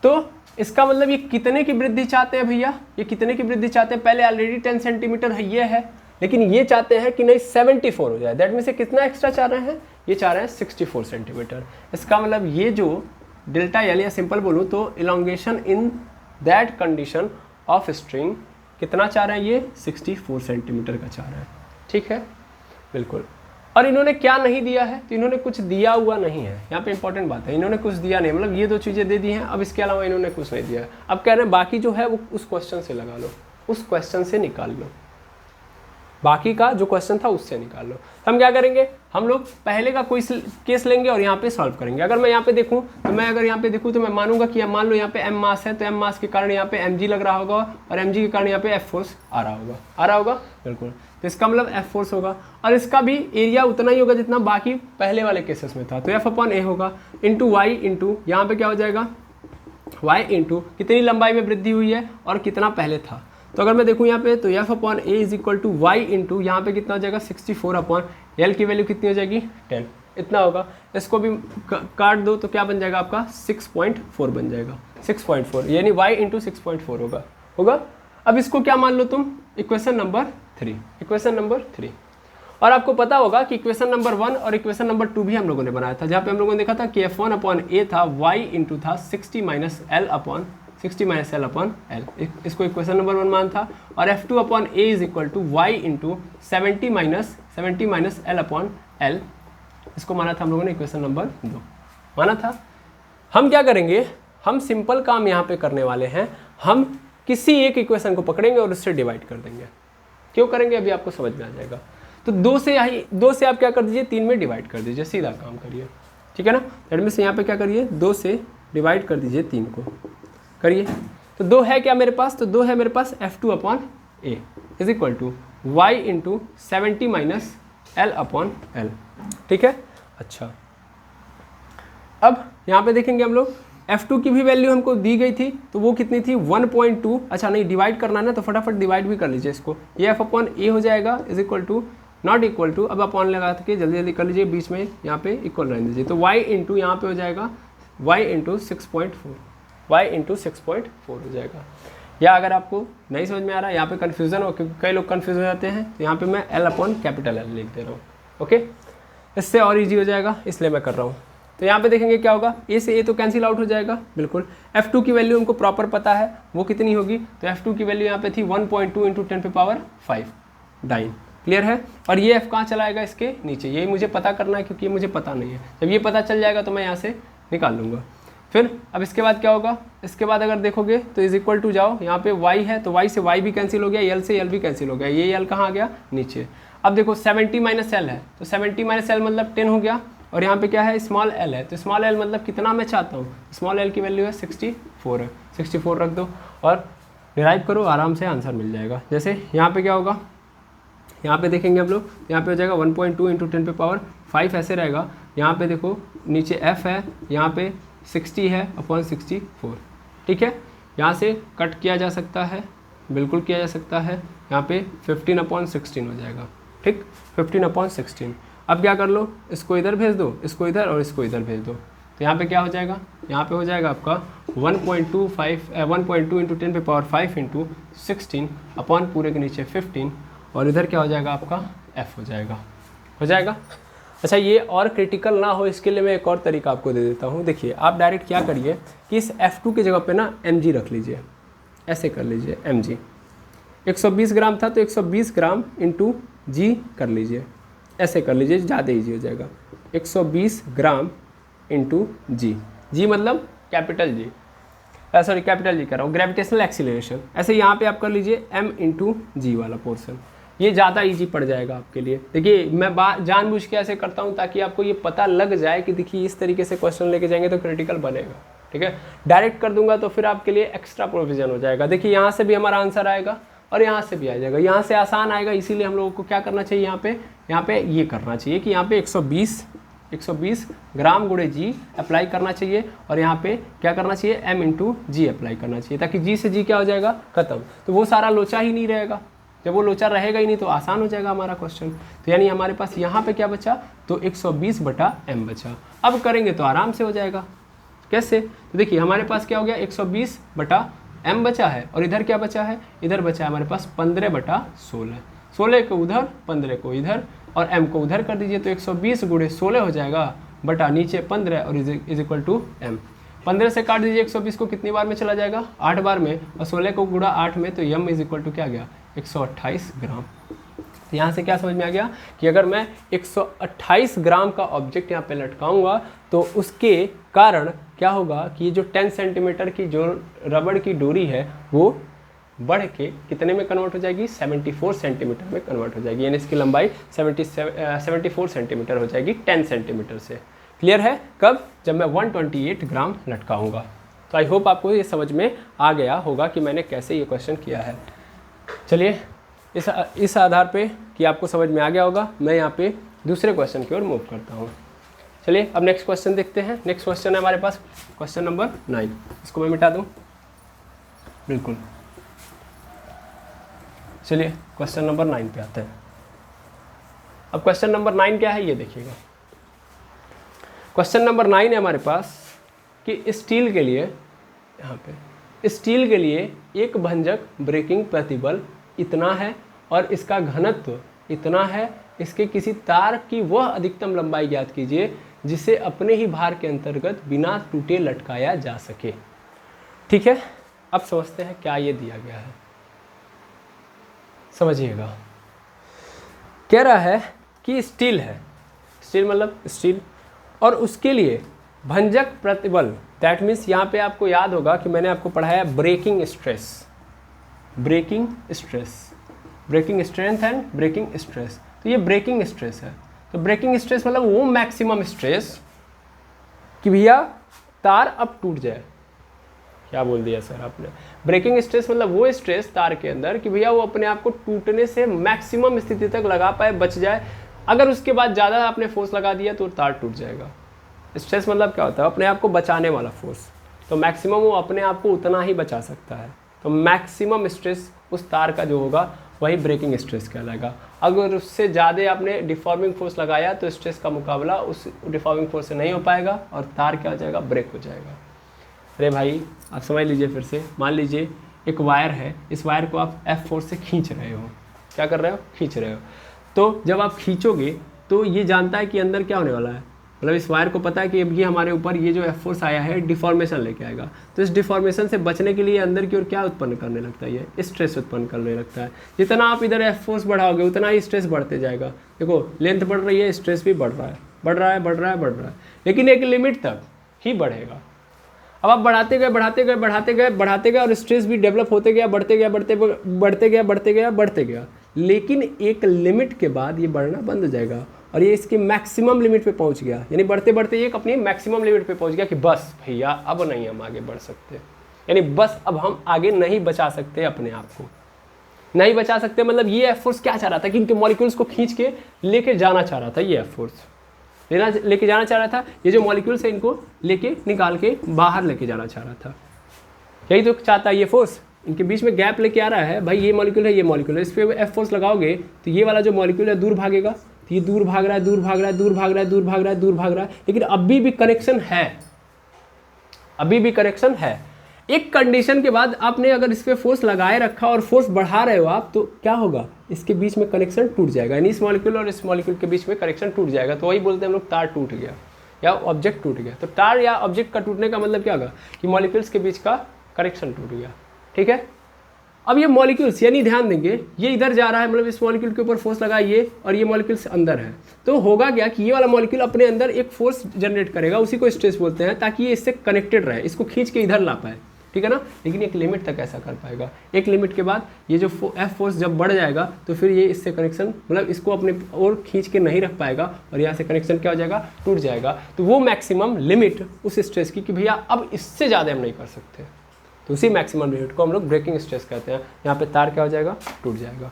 Speaker 1: तो इसका मतलब ये कितने की वृद्धि चाहते हैं भैया, ये कितने की वृद्धि चाहते हैं, पहले ऑलरेडी 10 सेंटीमीटर है ये है, लेकिन ये चाहते हैं कि नहीं 74 हो जाए। दैट मीन से कितना एक्स्ट्रा चाह रहे हैं, ये चाह रहे हैं 64 सेंटीमीटर। इसका मतलब ये जो डेल्टा एल, या सिंपल बोलूँ तो elongation in that condition of string कितना चाह रहे हैं, ये 64 सेंटीमीटर का चाह रहे हैं। ठीक है, बिल्कुल। और इन्होंने क्या नहीं दिया है, तो इन्होंने कुछ दिया हुआ नहीं है। यहाँ पे इंपॉर्टेंट बात है, इन्होंने कुछ दिया नहीं, मतलब ये दो चीज़ें दे दी हैं, अब इसके अलावा इन्होंने कुछ नहीं दिया है। अब कह रहे हैं बाकी जो है वो उस क्वेश्चन से लगा लो, उस क्वेश्चन से निकाल लो, बाकी का जो क्वेश्चन था उससे निकाल लो। तो हम क्या करेंगे, हम लोग पहले का कोई केस लेंगे और यहाँ पे सॉल्व करेंगे। अगर मैं यहाँ पे देखूँ तो मैं अगर यहाँ पे देखूँ तो मैं मानूंगा कि मान लो यहाँ पे एम मास है, तो एम मास के कारण यहाँ पे एम जी लग रहा होगा, और एम जी के कारण यहाँ पे एफ फोर्स आ रहा होगा, बिल्कुल। तो इसका मतलब एफ फोर्स होगा, और इसका भी एरिया उतना ही होगा जितना बाकी पहले वाले केसेस में था। तो एफ अपॉन ए होगा इंटू वाई इंटू यहाँ पे क्या हो जाएगा वाई इंटू कितनी लंबाई में वृद्धि हुई है और कितना पहले था। तो अगर मैं देखूँ यहाँ पे तो F upon A is equal to Y into यहाँ पे कितना हो जाएगा 64 अपॉन एल की वैल्यू कितनी हो जाएगी 10, इतना होगा। इसको भी काट दो तो क्या बन जाएगा आपका 6.4 बन जाएगा, 6.4 यानी वाई इंटू 6.4 होगा। अब इसको क्या मान लो तुम, इक्वेशन नंबर 3। और आपको पता होगा कि इक्वेशन नंबर 1 और इक्वेशन नंबर 2 भी हम लोगों ने बनाया था, जहाँ पे हम लोगों ने देखा था कि f1 अपॉन ए था, y इंटू था 60 माइनस एल अपॉन एल, इसको इक्वेशन नंबर 1 मान था। और f2 upon A is equal to Y into 70 minus L upon L, इसको माना था हम लोगों ने इक्वेशन नंबर 2 माना था। हम क्या करेंगे, हम सिंपल काम यहाँ पे करने वाले हैं, हम किसी एक इक्वेशन को पकड़ेंगे और उससे डिवाइड कर देंगे। क्यों करेंगे अभी आपको समझ में आ जाएगा। तो 2 से आप क्या कर दीजिए 3 में डिवाइड कर दीजिए, सीधा काम करिए, ठीक है ना। दैट मीन्स यहाँ पे क्या करिए 2 से डिवाइड कर दीजिए 3 को, करिए। तो 2 है क्या मेरे पास, तो 2 है मेरे पास f2 upon A is equal to Y into 70 minus L upon L, ठीक है। अच्छा, अब यहाँ पे देखेंगे हम लोग f2 की भी वैल्यू हमको दी गई थी, तो वो कितनी थी 1.2। अच्छा नहीं, डिवाइड करना ना, तो फटाफट डिवाइड भी कर लीजिए इसको। ये f अपॉन ए हो जाएगा is equal to not equal to, अब अपॉन लगा के जल्दी कर लीजिए, बीच में यहाँ पे इक्वल रहने दीजिए। तो y इंटू यहाँ पे हो जाएगा y इंटू 6.4 हो जाएगा। या अगर आपको नहीं समझ में आ रहा है, यहाँ पे कन्फ्यूजन हो, क्योंकि कई लोग कन्फ्यूज हो जाते हैं, तो यहाँ पे मैं l अपॉन कैपिटल L लिख दे रहा हूँ, ओके। इससे और ईजी हो जाएगा, इसलिए मैं कर रहा हूँ। तो यहाँ पे देखेंगे क्या होगा, ए से ए तो कैंसिल आउट हो जाएगा, बिल्कुल। f2 की वैल्यू हमको प्रॉपर पता है, वो कितनी होगी, तो f2 की वैल्यू यहाँ पे थी 1.2 इंटू 10⁵ डाइन, क्लियर है। और ये f कहाँ चला आएगा, इसके नीचे, यही मुझे पता करना है क्योंकि ये मुझे पता नहीं है। जब ये पता चल जाएगा तो मैं यहाँ से निकाल लूँगा। फिर अब इसके बाद क्या होगा, इसके बाद अगर देखोगे तो इज इक्वल टू जाओ, यहाँ पे y है तो y से y भी कैंसिल हो गया, l से l भी कैंसिल हो गया, ये l कहाँ आ गया नीचे। अब देखो 70 माइनस एल है, तो 70 माइनस एल मतलब 10 हो गया, और यहाँ पे क्या है स्मॉल एल है, तो स्मॉल एल मतलब कितना मैं चाहता हूँ, स्मॉल एल की वैल्यू है 64 है, 64 रख दो और डिराइव करो, आराम से आंसर मिल जाएगा। जैसे यहाँ पे क्या होगा, यहाँ पे देखेंगे हम लोग, यहाँ पे हो जाएगा 1.2 इंटू 10 पे पावर 5 ऐसे रहेगा। यहाँ पे देखो नीचे f है, यहाँ पे 60 है अपॉन 64, ठीक है। यहाँ से कट किया जा सकता है, बिल्कुल किया जा सकता है, यहाँ पे 15/16 हो जाएगा, ठीक, 15/16। अब क्या कर लो, इसको इधर भेज दो, इसको इधर और इसको इधर भेज दो, तो यहाँ पे क्या हो जाएगा, यहाँ पे हो जाएगा आपका 1.2 इंटू 10 पे पावर 5 इंटू 16 अपॉन पूरे के नीचे 15, और इधर क्या हो जाएगा आपका f हो जाएगा, हो जाएगा। अच्छा, ये और क्रिटिकल ना हो इसके लिए मैं एक और तरीका आपको दे देता हूँ। देखिए आप डायरेक्ट क्या करिए कि इस F2 की जगह पे ना mg रख लीजिए, ऐसे कर लीजिए mg, 120 ग्राम था तो 120 ग्राम इंटू जी कर लीजिए, ऐसे कर लीजिए, ज़्यादा ईजी हो जाएगा। 120 ग्राम इंटू जी, जी मतलब capital G, sorry capital G कर रहा हूँ, ग्रेविटेशनल एक्सीलरेशन। ऐसे यहाँ पे आप कर लीजिए m इंटू जी वाला पोर्शन, ये ज़्यादा इजी पड़ जाएगा आपके लिए। देखिए मैं जानबूझ के ऐसे करता हूँ ताकि आपको ये पता लग जाए कि देखिए इस तरीके से क्वेश्चन लेके जाएंगे तो क्रिटिकल बनेगा, ठीक है। डायरेक्ट कर दूंगा तो फिर आपके लिए एक्स्ट्रा प्रोविजन हो जाएगा। देखिए यहाँ से भी हमारा आंसर आएगा और यहाँ से भी आ जाएगा, यहाँ से आसान आएगा, इसीलिए हम लोगों को क्या करना चाहिए, यहाँ पे ये करना चाहिए कि यहाँ पे 120 ग्राम गुणे जी अप्लाई करना चाहिए, और यहाँ पे क्या करना चाहिए, m इंटू जी अप्लाई करना चाहिए, ताकि जी से जी क्या हो जाएगा, खत्म। तो वो सारा लोचा ही नहीं रहेगा, जब वो लोचा रहेगा ही नहीं तो आसान हो जाएगा हमारा क्वेश्चन। तो यानी हमारे पास यहाँ पे क्या बचा, तो 120/m बचा। अब करेंगे तो आराम से हो जाएगा। कैसे, तो देखिए हमारे पास क्या हो गया, 120/m बचा है, और इधर क्या बचा है, इधर बचा है हमारे पास 15/16, 16 को उधर 15 को इधर और m को उधर कर दीजिए, तो 120 गुणे 16 हो जाएगा बटा नीचे 15 और इज इक्वल टू m। 15 से काट दीजिए, 120 को कितनी बार में चला जाएगा, 8 बार में, और 16 को गुणा 8 में, तो m इज इक्वल टू क्या गया, 128 ग्राम। तो यहाँ से क्या समझ में आ गया कि अगर मैं 128 ग्राम का ऑब्जेक्ट यहाँ पे लटकाऊंगा तो उसके कारण क्या होगा कि ये जो 10 सेंटीमीटर की जो रबड़ की डोरी है वो बढ़ के कितने में कन्वर्ट हो जाएगी, 74 सेंटीमीटर में कन्वर्ट हो जाएगी, यानी इसकी लंबाई 74 सेंटीमीटर हो जाएगी 10 सेंटीमीटर से। क्लियर है, कब, जब मैं 128 ग्राम लटकाऊंगा। तो आई होप आपको ये समझ में आ गया होगा कि मैंने कैसे ये क्वेश्चन किया है। चलिए इस आधार पे कि आपको समझ में आ गया होगा, मैं यहाँ पे दूसरे क्वेश्चन की ओर मूव करता हूँ। चलिए अब नेक्स्ट क्वेश्चन देखते हैं। नेक्स्ट क्वेश्चन है हमारे पास क्वेश्चन नंबर 9, इसको मैं मिटा दूँ, बिल्कुल। चलिए क्वेश्चन नंबर 9 पे आते हैं। अब क्वेश्चन नंबर 9 क्या है ये देखिएगा। क्वेश्चन नंबर 9 है हमारे पास कि स्टील के लिए, यहाँ पे स्टील के लिए एक भंजक ब्रेकिंग प्रतिबल इतना है और इसका घनत्व इतना है, इसके किसी तार की वह अधिकतम लंबाई ज्ञात कीजिए जिसे अपने ही भार के अंतर्गत बिना टूटे लटकाया जा सके। ठीक है, अब समझते हैं क्या ये दिया गया है, समझिएगा। कह रहा है कि स्टील है, स्टील मतलब स्टील, और उसके लिए भंजक प्रतिबल, दैट मीन्स यहाँ पे आपको याद होगा कि मैंने आपको पढ़ाया breaking stress, breaking stress, breaking strength and breaking stress. तो ये ब्रेकिंग स्ट्रेस है। तो ब्रेकिंग स्ट्रेस मतलब वो मैक्सिमम स्ट्रेस कि भैया तार अब टूट जाए। क्या बोल दिया सर आपने? ब्रेकिंग स्ट्रेस मतलब वो स्ट्रेस तार के अंदर कि भैया वो अपने आप को टूटने से मैक्सिमम स्थिति तक लगा पाए, बच जाए। अगर उसके बाद ज़्यादा आपने फोर्स लगा दिया तो तार टूट जाएगा। स्ट्रेस मतलब क्या होता है? अपने आप को बचाने वाला फोर्स। तो मैक्सिमम वो अपने आप को उतना ही बचा सकता है। तो मैक्सिमम स्ट्रेस उस तार का जो होगा वही ब्रेकिंग स्ट्रेस कहलाएगा। अगर उससे ज़्यादा आपने डिफॉर्मिंग फोर्स लगाया तो स्ट्रेस का मुकाबला उस डिफॉर्मिंग फोर्स से नहीं हो पाएगा और तार क्या हो जाएगा? ब्रेक हो जाएगा। अरे भाई आप समझ लीजिए फिर से, मान लीजिए एक वायर है, इस वायर को आप F फोर्स से खींच रहे हो। क्या कर रहे हो? खींच रहे हो। तो जब आप खींचोगे तो ये जानता है कि अंदर क्या होने वाला है, मतलब इस वायर को पता है कि अब ये हमारे ऊपर ये जो F फोर्स आया है डिफॉर्मेशन लेके आएगा। तो इस डिफॉर्मेशन से बचने के लिए अंदर की ओर क्या उत्पन्न करने लगता है? ये स्ट्रेस उत्पन्न करने लगता है। जितना आप इधर F फोर्स बढ़ाओगे उतना ही स्ट्रेस बढ़ते जाएगा। देखो लेंथ बढ़ रही है, स्ट्रेस भी बढ़ रहा है, बढ़ रहा है, बढ़ रहा है, बढ़ रहा है, लेकिन एक लिमिट तक ही बढ़ेगा। अब आप बढ़ाते गए बढ़ाते गए बढ़ाते गए बढ़ाते गए और स्ट्रेस भी डेवलप होते गया, बढ़ते गया, बढ़ते गया, बढ़ते गया, बढ़ते गया। लेकिन एक लिमिट के बाद ये बढ़ना बंद हो जाएगा और ये इसकी मैक्सिमम लिमिट पे पहुंच गया, यानी बढ़ते बढ़ते ये अपनी मैक्सिमम लिमिट पे पहुंच गया कि बस भैया अब नहीं हम आगे बढ़ सकते, यानी बस अब हम आगे नहीं बचा सकते अपने आप को, नहीं बचा सकते। मतलब ये एफ फोर्स क्या चाह रहा था कि इनके मॉलिक्यूल्स को खींच के लेके जाना चाह रहा था, ये एफ फोर्स लेके जाना चाह रहा था, ये जो मॉलिक्यूल्स है इनको लेके निकाल के बाहर लेके जाना चाह रहा था। यही तो चाहता है ये फोर्स, इनके बीच में गैप लेके आ रहा है, भाई ये मॉलिक्यूल है ये मॉलिक्यूल है, इस पर एफ फोर्स लगाओगे तो ये वाला जो मॉलिक्यूल है दूर भागेगा, तो ये दूर भाग रहा है दूर भाग रहा है दूर भाग रहा है दूर भाग रहा है दूर भाग रहा है, लेकिन अभी भी कनेक्शन है, अभी भी कनेक्शन है। एक कंडीशन के बाद आपने अगर इस पर फोर्स लगाए रखा और फोर्स बढ़ा रहे हो आप, तो क्या होगा, इसके बीच में कनेक्शन टूट जाएगा, यानी इस मॉलिक्यूल और इस मॉलिक्यूल के बीच में कनेक्शन टूट जाएगा। तो वही बोलते हैं हम लोग तार टूट गया या ऑब्जेक्ट टूट गया। तो तार या ऑब्जेक्ट का टूटने का मतलब क्या होगा कि मॉलिक्यूल्स के बीच का कनेक्शन टूट गया। ठीक है, अब ये मॉलिक्यूल्स यानी ध्यान देंगे ये इधर जा रहा है, मतलब इस मॉलिक्यूल के ऊपर फोर्स लगा ये, और ये मॉलिक्यूल्स अंदर है, तो होगा क्या कि ये वाला मॉलिक्यूल अपने अंदर एक फोर्स जनरेट करेगा, उसी को स्ट्रेस बोलते हैं, ताकि ये इससे कनेक्टेड रहे, इसको खींच के इधर ला पाए। ठीक है ना, लेकिन एक लिमिट तक ऐसा कर पाएगा, एक लिमिट के बाद ये जो एफ फोर्स जब बढ़ जाएगा तो फिर ये इससे कनेक्शन मतलब इसको अपने और खींच के नहीं रख पाएगा और यहाँ से कनेक्शन क्या हो जाएगा, टूट जाएगा। तो वो मैक्सिमम लिमिट उस स्ट्रेस की कि भैया अब इससे ज़्यादा हम नहीं कर सकते, तो उसी मैक्सिमम लिमिट को हम लोग ब्रेकिंग स्ट्रेस कहते हैं। यहाँ पे तार क्या हो जाएगा, टूट जाएगा।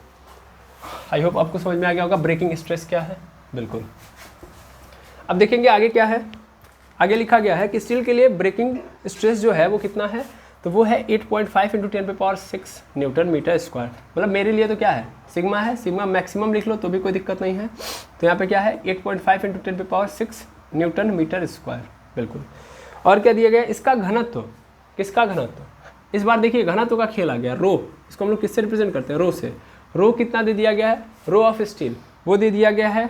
Speaker 1: आई होप आपको समझ में आ गया होगा ब्रेकिंग स्ट्रेस क्या है। बिल्कुल, अब देखेंगे आगे क्या है। आगे लिखा गया है कि स्टील के लिए ब्रेकिंग स्ट्रेस जो है वो कितना है, तो वो है 8.5 × 10⁶ न्यूटन मीटर स्क्वायर। मतलब मेरे लिए तो क्या है, सिग्मा है, सिग्मा मैक्सिमम लिख लो तो भी कोई दिक्कत नहीं है। तो यहाँ पे क्या है 8.5 × 10⁶ न्यूटन मीटर स्क्वायर। बिल्कुल, और क्या दिया गया, इसका घनत्व, किसका घनत्व, इस बार देखिए घनत्व का खेल आ गया, रो, इसको हम लोग किससे रिप्रेजेंट करते हैं, रो से। रो कितना दे दिया गया है, रो ऑफ स्टील वो दे दिया गया है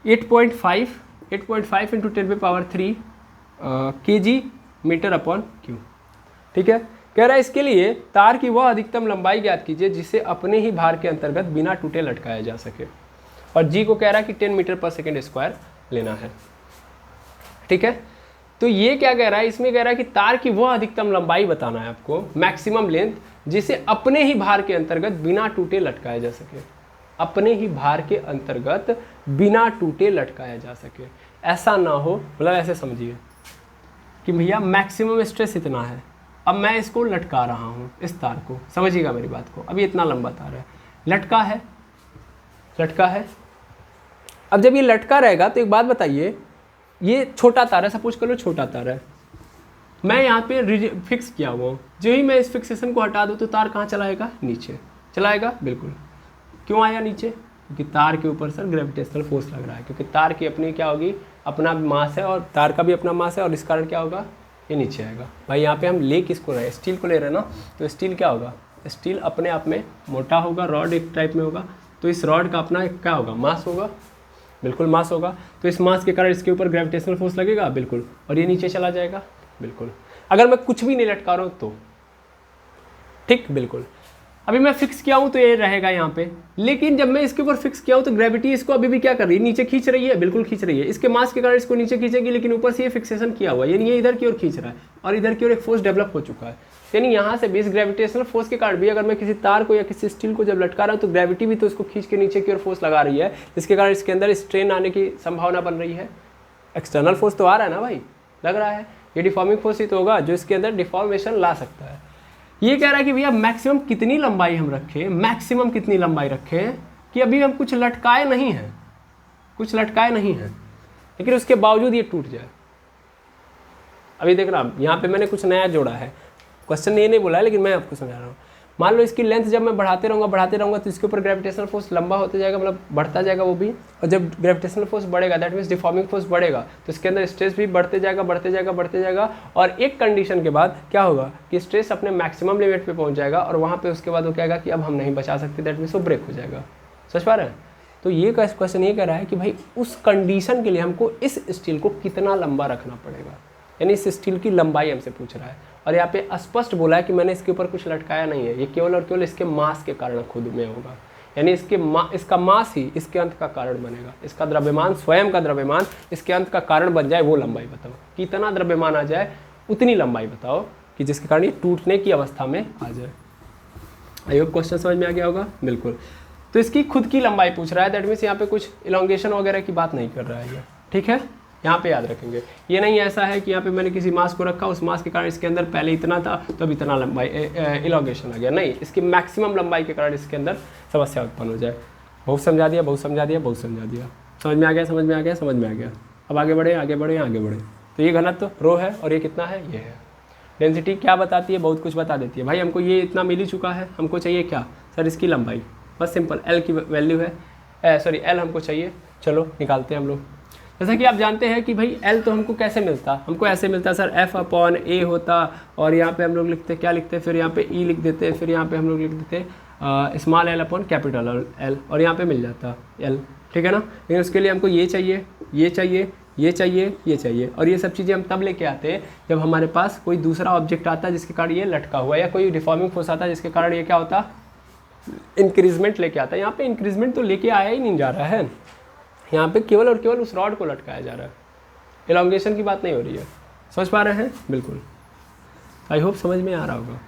Speaker 1: 8.5 × 10⁻³ kg मीटर अपॉन क्यू। ठीक है, कह रहा है इसके लिए तार की वह अधिकतम लंबाई ज्ञात कीजिए जिसे अपने ही भार के अंतर्गत बिना टूटे लटकाया जा सके, और जी को कह रहा है कि 10 मीटर/सेकंड² लेना है। ठीक है, तो ये क्या कह रहा है, इसमें कह रहा है कि तार की वह अधिकतम लंबाई बताना है आपको, मैक्सिमम लेंथ, जिसे अपने ही भार के अंतर्गत बिना टूटे लटकाया जा सके, अपने ही भार के अंतर्गत बिना टूटे लटकाया जा सके। ऐसा ना हो, मतलब ऐसे समझिए कि भैया मैक्सिमम स्ट्रेस इतना है, अब मैं इसको लटका रहा हूँ, इस तार को, समझिएगा मेरी बात को, अब ये इतना लंबा तार है, लटका है, लटका है। अब जब ये लटका रहेगा तो एक बात बताइए, ये छोटा तार है, सपोज कर लो छोटा तार है, मैं यहाँ पे फिक्स किया हुआ हूँ, जो ही मैं इस फिक्सेशन को हटा दूँ तो तार कहाँ चलाएगा, नीचे चलाएगा। बिल्कुल, क्यों आया नीचे, क्योंकि तार के ऊपर सर ग्रेविटेशनल फोर्स लग रहा है, क्योंकि तार की अपनी क्या होगी, अपना मास है, और तार का भी अपना मास है, और इस कारण क्या होगा, ये नीचे आएगा। भाई यहाँ पे हम ले किसको रहे हैं, स्टील को ले रहे हैं ना, तो स्टील क्या होगा, स्टील अपने आप में मोटा होगा, रॉड एक टाइप में होगा, तो इस रॉड का अपना क्या होगा, मास होगा। बिल्कुल मास होगा, तो इस मास के कारण इसके ऊपर ग्रेविटेशनल फोर्स लगेगा। बिल्कुल, और ये नीचे चला जाएगा। बिल्कुल, अगर मैं कुछ भी नहीं लटका रहा हूँ तो ठीक। बिल्कुल, अभी मैं फिक्स किया हूँ तो ये रहेगा यहाँ पे, लेकिन जब मैं इसके ऊपर फिक्स किया हूँ तो ग्रेविटी इसको अभी भी क्या कर रही है, नीचे खींच रही है। बिल्कुल खींच रही है, इसके मास के कारण इसको नीचे खींचेगी, लेकिन ऊपर से ये फिक्सेशन किया हुआ है, यानी ये इधर की ओर खींच रहा है, और इधर की ओर एक फोर्स डेवलप हो चुका है। यानी यहाँ से भी इस ग्रेविटेशनल फोर्स के कारण भी अगर मैं किसी तार को या किसी स्टील को जब लटका रहा हूँ तो ग्रेविटी भी तो इसको खींच के नीचे की ओर फोर्स लगा रही है, जिसके कारण इसके अंदर स्ट्रेन आने की संभावना बन रही है। एक्सटर्नल फोर्स तो आ रहा है ना भाई, लग रहा है, ये डिफॉर्मिंग फोर्स ही तो होगा जो इसके अंदर डिफॉर्मेशन ला सकता है। ये कह रहा है कि भैया मैक्सिमम कितनी लंबाई हम रखें, मैक्सिमम कितनी लंबाई रखें कि अभी हम कुछ लटकाए नहीं हैं, कुछ लटकाए नहीं हैं, लेकिन उसके बावजूद ये टूट जाए। अभी देख रहा हूँ यहाँ पे मैंने कुछ नया जोड़ा है, क्वेश्चन ये नहीं बोला है लेकिन मैं आपको समझा रहा हूँ। मान लो इसकी लेंथ जब मैं बढ़ाते रहूँगा तो इसके ऊपर ग्रेविटेशनल फोर्स लंबा होता जाएगा, मतलब बढ़ता जाएगा वो भी, और जब ग्रेविटेशनल फोर्स बढ़ेगा दैट मीन्स डिफॉर्मिंग फोर्स बढ़ेगा, तो इसके अंदर स्ट्रेस भी बढ़ते जाएगा बढ़ते जाएगा बढ़ते जाएगा, और एक कंडीशन के बाद क्या होगा कि स्ट्रेस अपने मैक्सिमम लिमिट पे पहुंच जाएगा, और वहाँ पे उसके बाद वो कहेगा कि अब हम नहीं बचा सकते, दैट मीन्स वो ब्रेक हो जाएगा। समझ पा रहे हैं? तो ये क्वेश्चन ये कह रहा है कि भाई उस कंडीशन के लिए हमको इस स्टील को कितना लंबा रखना पड़ेगा, यानी इस स्टील की लंबाई हमसे पूछ रहा है। और यहाँ पे स्पष्ट बोला है कि मैंने इसके ऊपर कुछ लटकाया नहीं है, ये केवल और केवल इसके मास के कारण खुद में होगा, यानी इसका मास ही इसके अंत का कारण बनेगा, इसका द्रव्यमान, स्वयं का द्रव्यमान इसके अंत का कारण बन जाए। वो लंबाई बताओ, कितना द्रव्यमान आ जाए उतनी लंबाई बताओ कि जिसके कारण ये टूटने की अवस्था में आ जाए। आई होप क्वेश्चन समझ में आ गया होगा। बिल्कुल, तो इसकी खुद की लंबाई पूछ रहा है, दैट मीन्स यहाँ पे कुछ इलोंगेशन वगैरह की बात नहीं कर रहा है ये, ठीक है। यहाँ पे याद रखेंगे, ये नहीं ऐसा है कि यहाँ पे मैंने किसी मास को रखा, उस मास के कारण इसके अंदर पहले इतना था तो अब इतना लंबाई इलोंगेशन आ गया, नहीं, इसकी मैक्सिमम लंबाई के कारण इसके अंदर समस्या उत्पन्न हो जाए। बहुत समझा दिया, बहुत समझा दिया, बहुत समझा दिया, समझ में आ गया, समझ में आ गया, समझ में आ गया। अब आगे बढ़े, आगे बढ़े, आगे बढ़े। तो ये घनत्व रो है और ये कितना है, ये है। डेंसिटी क्या बताती है, बहुत कुछ बता देती है भाई। हमको ये इतना मिल ही चुका है, हमको चाहिए क्या सर, इसकी लंबाई, बस सिंपल। एल की वैल्यू है, सॉरी एल हमको चाहिए, चलो निकालते हैं हम लोग। जैसा कि आप जानते हैं कि भाई एल तो हमको कैसे मिलता, हमको ऐसे मिलता सर, F/A होता और यहाँ पे हम लोग लिखते, क्या लिखते, फिर यहाँ पे E लिख देते, फिर यहाँ पे हम लोग लिख देते स्मॉल l/कैपिटल L और यहाँ पे मिल जाता L, ठीक है ना। लेकिन उसके लिए हमको ये चाहिए, ये चाहिए, ये चाहिए, ये चाहिए, और ये सब चीज़ें हम तब लेके आते हैं जब हमारे पास कोई दूसरा ऑब्जेक्ट आता है जिसके कारण ये लटका हुआ है, या कोई डिफॉर्मिंग फोर्स आता है जिसके कारण ये क्या होता, इंक्रीजमेंट लेके आता है। यहाँ पे इंक्रीजमेंट तो लेके आया ही नहीं जा रहा है, यहाँ पे केवल और केवल उस रॉड को लटकाया जा रहा है, एलोंगेशन की बात नहीं हो रही है। समझ पा रहे हैं, बिल्कुल, आई होप समझ में आ रहा होगा,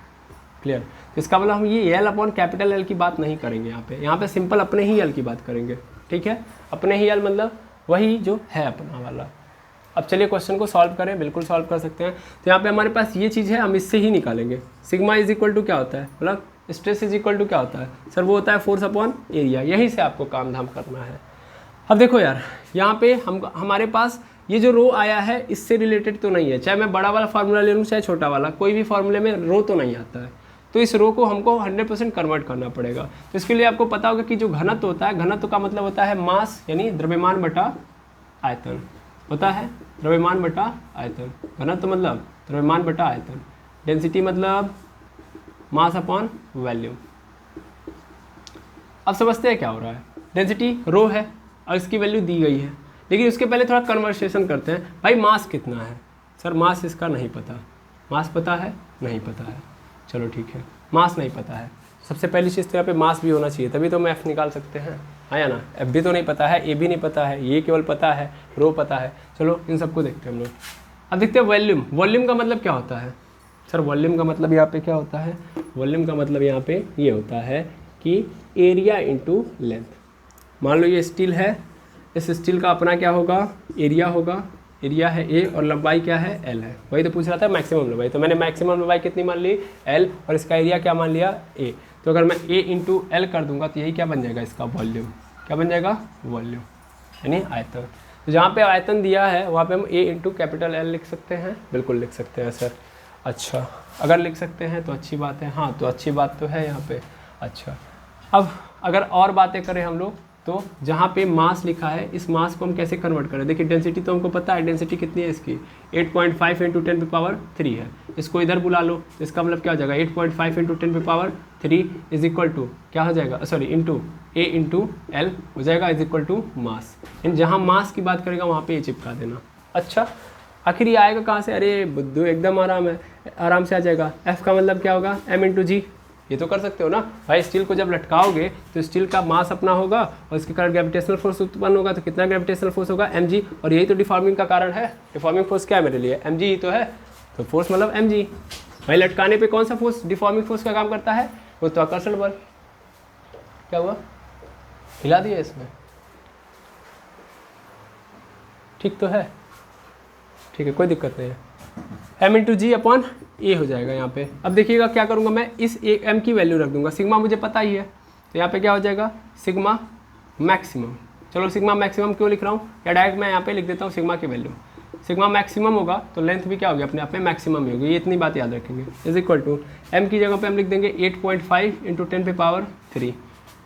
Speaker 1: क्लियर। तो इसका मतलब हम ये L/L की बात नहीं करेंगे यहाँ पे सिंपल अपने ही L की बात करेंगे, ठीक है। अपने ही L मतलब वही जो है अपना वाला। अब चलिए क्वेश्चन को सॉल्व करें, बिल्कुल सॉल्व कर सकते हैं। तो यहाँ पे हमारे पास ये चीज़ है, हम इससे ही निकालेंगे। सिग्मा इज इक्वल टू क्या होता है, मतलब स्ट्रेस इज इक्वल टू क्या होता है सर, वो होता है फोर्स अपॉन एरिया। यहीं से आपको काम धाम करना है। अब देखो यार, यहाँ पे हमारे पास ये जो रो आया है इससे रिलेटेड तो नहीं है, चाहे मैं बड़ा वाला फार्मूला ले लूँ चाहे छोटा वाला, कोई भी फार्मूले में रो तो नहीं आता है। तो इस रो को हमको 100% कन्वर्ट करना पड़ेगा। तो इसके लिए आपको पता होगा कि जो घनत्व होता है, घनत्व का मतलब होता है मास, यानी द्रव्यमान बटा आयतन होता है, द्रव्यमान बटा आयतन। घनत्व मतलब द्रव्यमान बटा आयतन। डेंसिटी मतलब मास अपॉन वॉल्यूम। अब समझते हैं क्या हो रहा है। डेंसिटी रो है और इसकी वैल्यू दी गई है, लेकिन उसके पहले थोड़ा कन्वर्सेशन करते हैं। भाई मास कितना है सर, मास इसका नहीं पता। मास पता है, नहीं पता है, चलो ठीक है, मास नहीं पता है। सबसे पहली चीज़ तो यहाँ पे मास भी होना चाहिए, तभी तो हम F निकाल सकते हैं, आया ना। F भी तो नहीं पता है, A भी नहीं पता है, ये केवल पता है, रो पता है। चलो इन सबको देखते हैं हम लोग। अब देखते हैं वॉल्यूम। वॉल्यूम का मतलब क्या होता है सर, वॉल्यूम का मतलब यहाँ पे क्या होता है, वॉल्यूम का मतलब यहाँ पे ये होता है कि एरिया इंटू लेंथ। मान लो ये स्टील है, इस स्टील का अपना क्या होगा, एरिया होगा, एरिया है A और लंबाई क्या है, L है। वही तो पूछ रहा था मैक्सिमम लंबाई, तो मैंने मैक्सिमम लंबाई कितनी मान ली, L, और इसका एरिया क्या मान लिया, A। तो अगर मैं A इंटू L कर दूंगा तो यही क्या बन जाएगा, इसका वॉल्यूम। क्या बन जाएगा, वॉल्यूम, यानी आयतन। तो जहाँ पे आयतन दिया है वहाँ पे हम A इंटू कैपिटल L लिख सकते हैं, बिल्कुल लिख सकते हैं सर। अच्छा, अगर लिख सकते हैं तो अच्छी बात है, हाँ तो अच्छी बात तो है यहाँ पे। अच्छा, अब अगर और बातें करें हम लोग, तो जहाँ पे मास लिखा है, इस मास को हम कैसे कन्वर्ट करें। देखिए डेंसिटी तो हमको पता है, डेंसिटी कितनी है इसकी, 8.5 इंटू 10⁻³ है। इसको इधर बुला लो, तो इसका मतलब क्या हो जाएगा, 8.5 इंटू 10⁻³ इज इक्वल टू क्या हो जाएगा, sorry into A into L हो जाएगा, इज इक्वल टू मास। इन जहाँ मास की बात करेगा वहाँ पे ये चिपका देना। अच्छा, आखिर ये आएगा कहाँ से, अरे बुद्धू एकदम आराम से आ जाएगा। F का मतलब क्या होगा, M इंटू G। ये तो कर सकते हो ना भाई, स्टील को जब लटकाओगे तो स्टील का मास अपना होगा और इसके कारण ग्रेविटेशनल फोर्स उत्पन्न होगा। तो कितना ग्रेविटेशनल फोर्स होगा, mg, और यही तो डिफॉर्मिंग का कारण है। डिफॉर्मिंग फोर्स क्या है मेरे लिए, mg ही तो है। तो फोर्स मतलब mg। भाई लटकाने पे कौन सा फोर्स डिफॉर्मिंग फोर्स का काम करता है, गुरुत्वाकर्षण बल। क्या हुआ, हिला दिया इसमें, ठीक तो है, ठीक है, कोई दिक्कत नहीं है। m into ji upon A हो जाएगा यहाँ पे। अब देखिएगा क्या करूँगा मैं, इस m की वैल्यू रख दूंगा, सिग्मा मुझे पता ही है, तो यहाँ पे क्या हो जाएगा, सिग्मा मैक्सिमम। चलो सिग्मा मैक्सिमम क्यों लिख रहा हूँ, या डायरेक्ट मैं यहाँ पे लिख देता हूँ सिग्मा की वैल्यू। सिग्मा मैक्सिमम होगा तो लेंथ भी क्या होगी, अपने आप में मैक्सिमम ही होगी। ये इतनी बात याद रखेंगे। इज इक्वल टू m की जगह पे हम लिख देंगे 8.5 into 10⁻³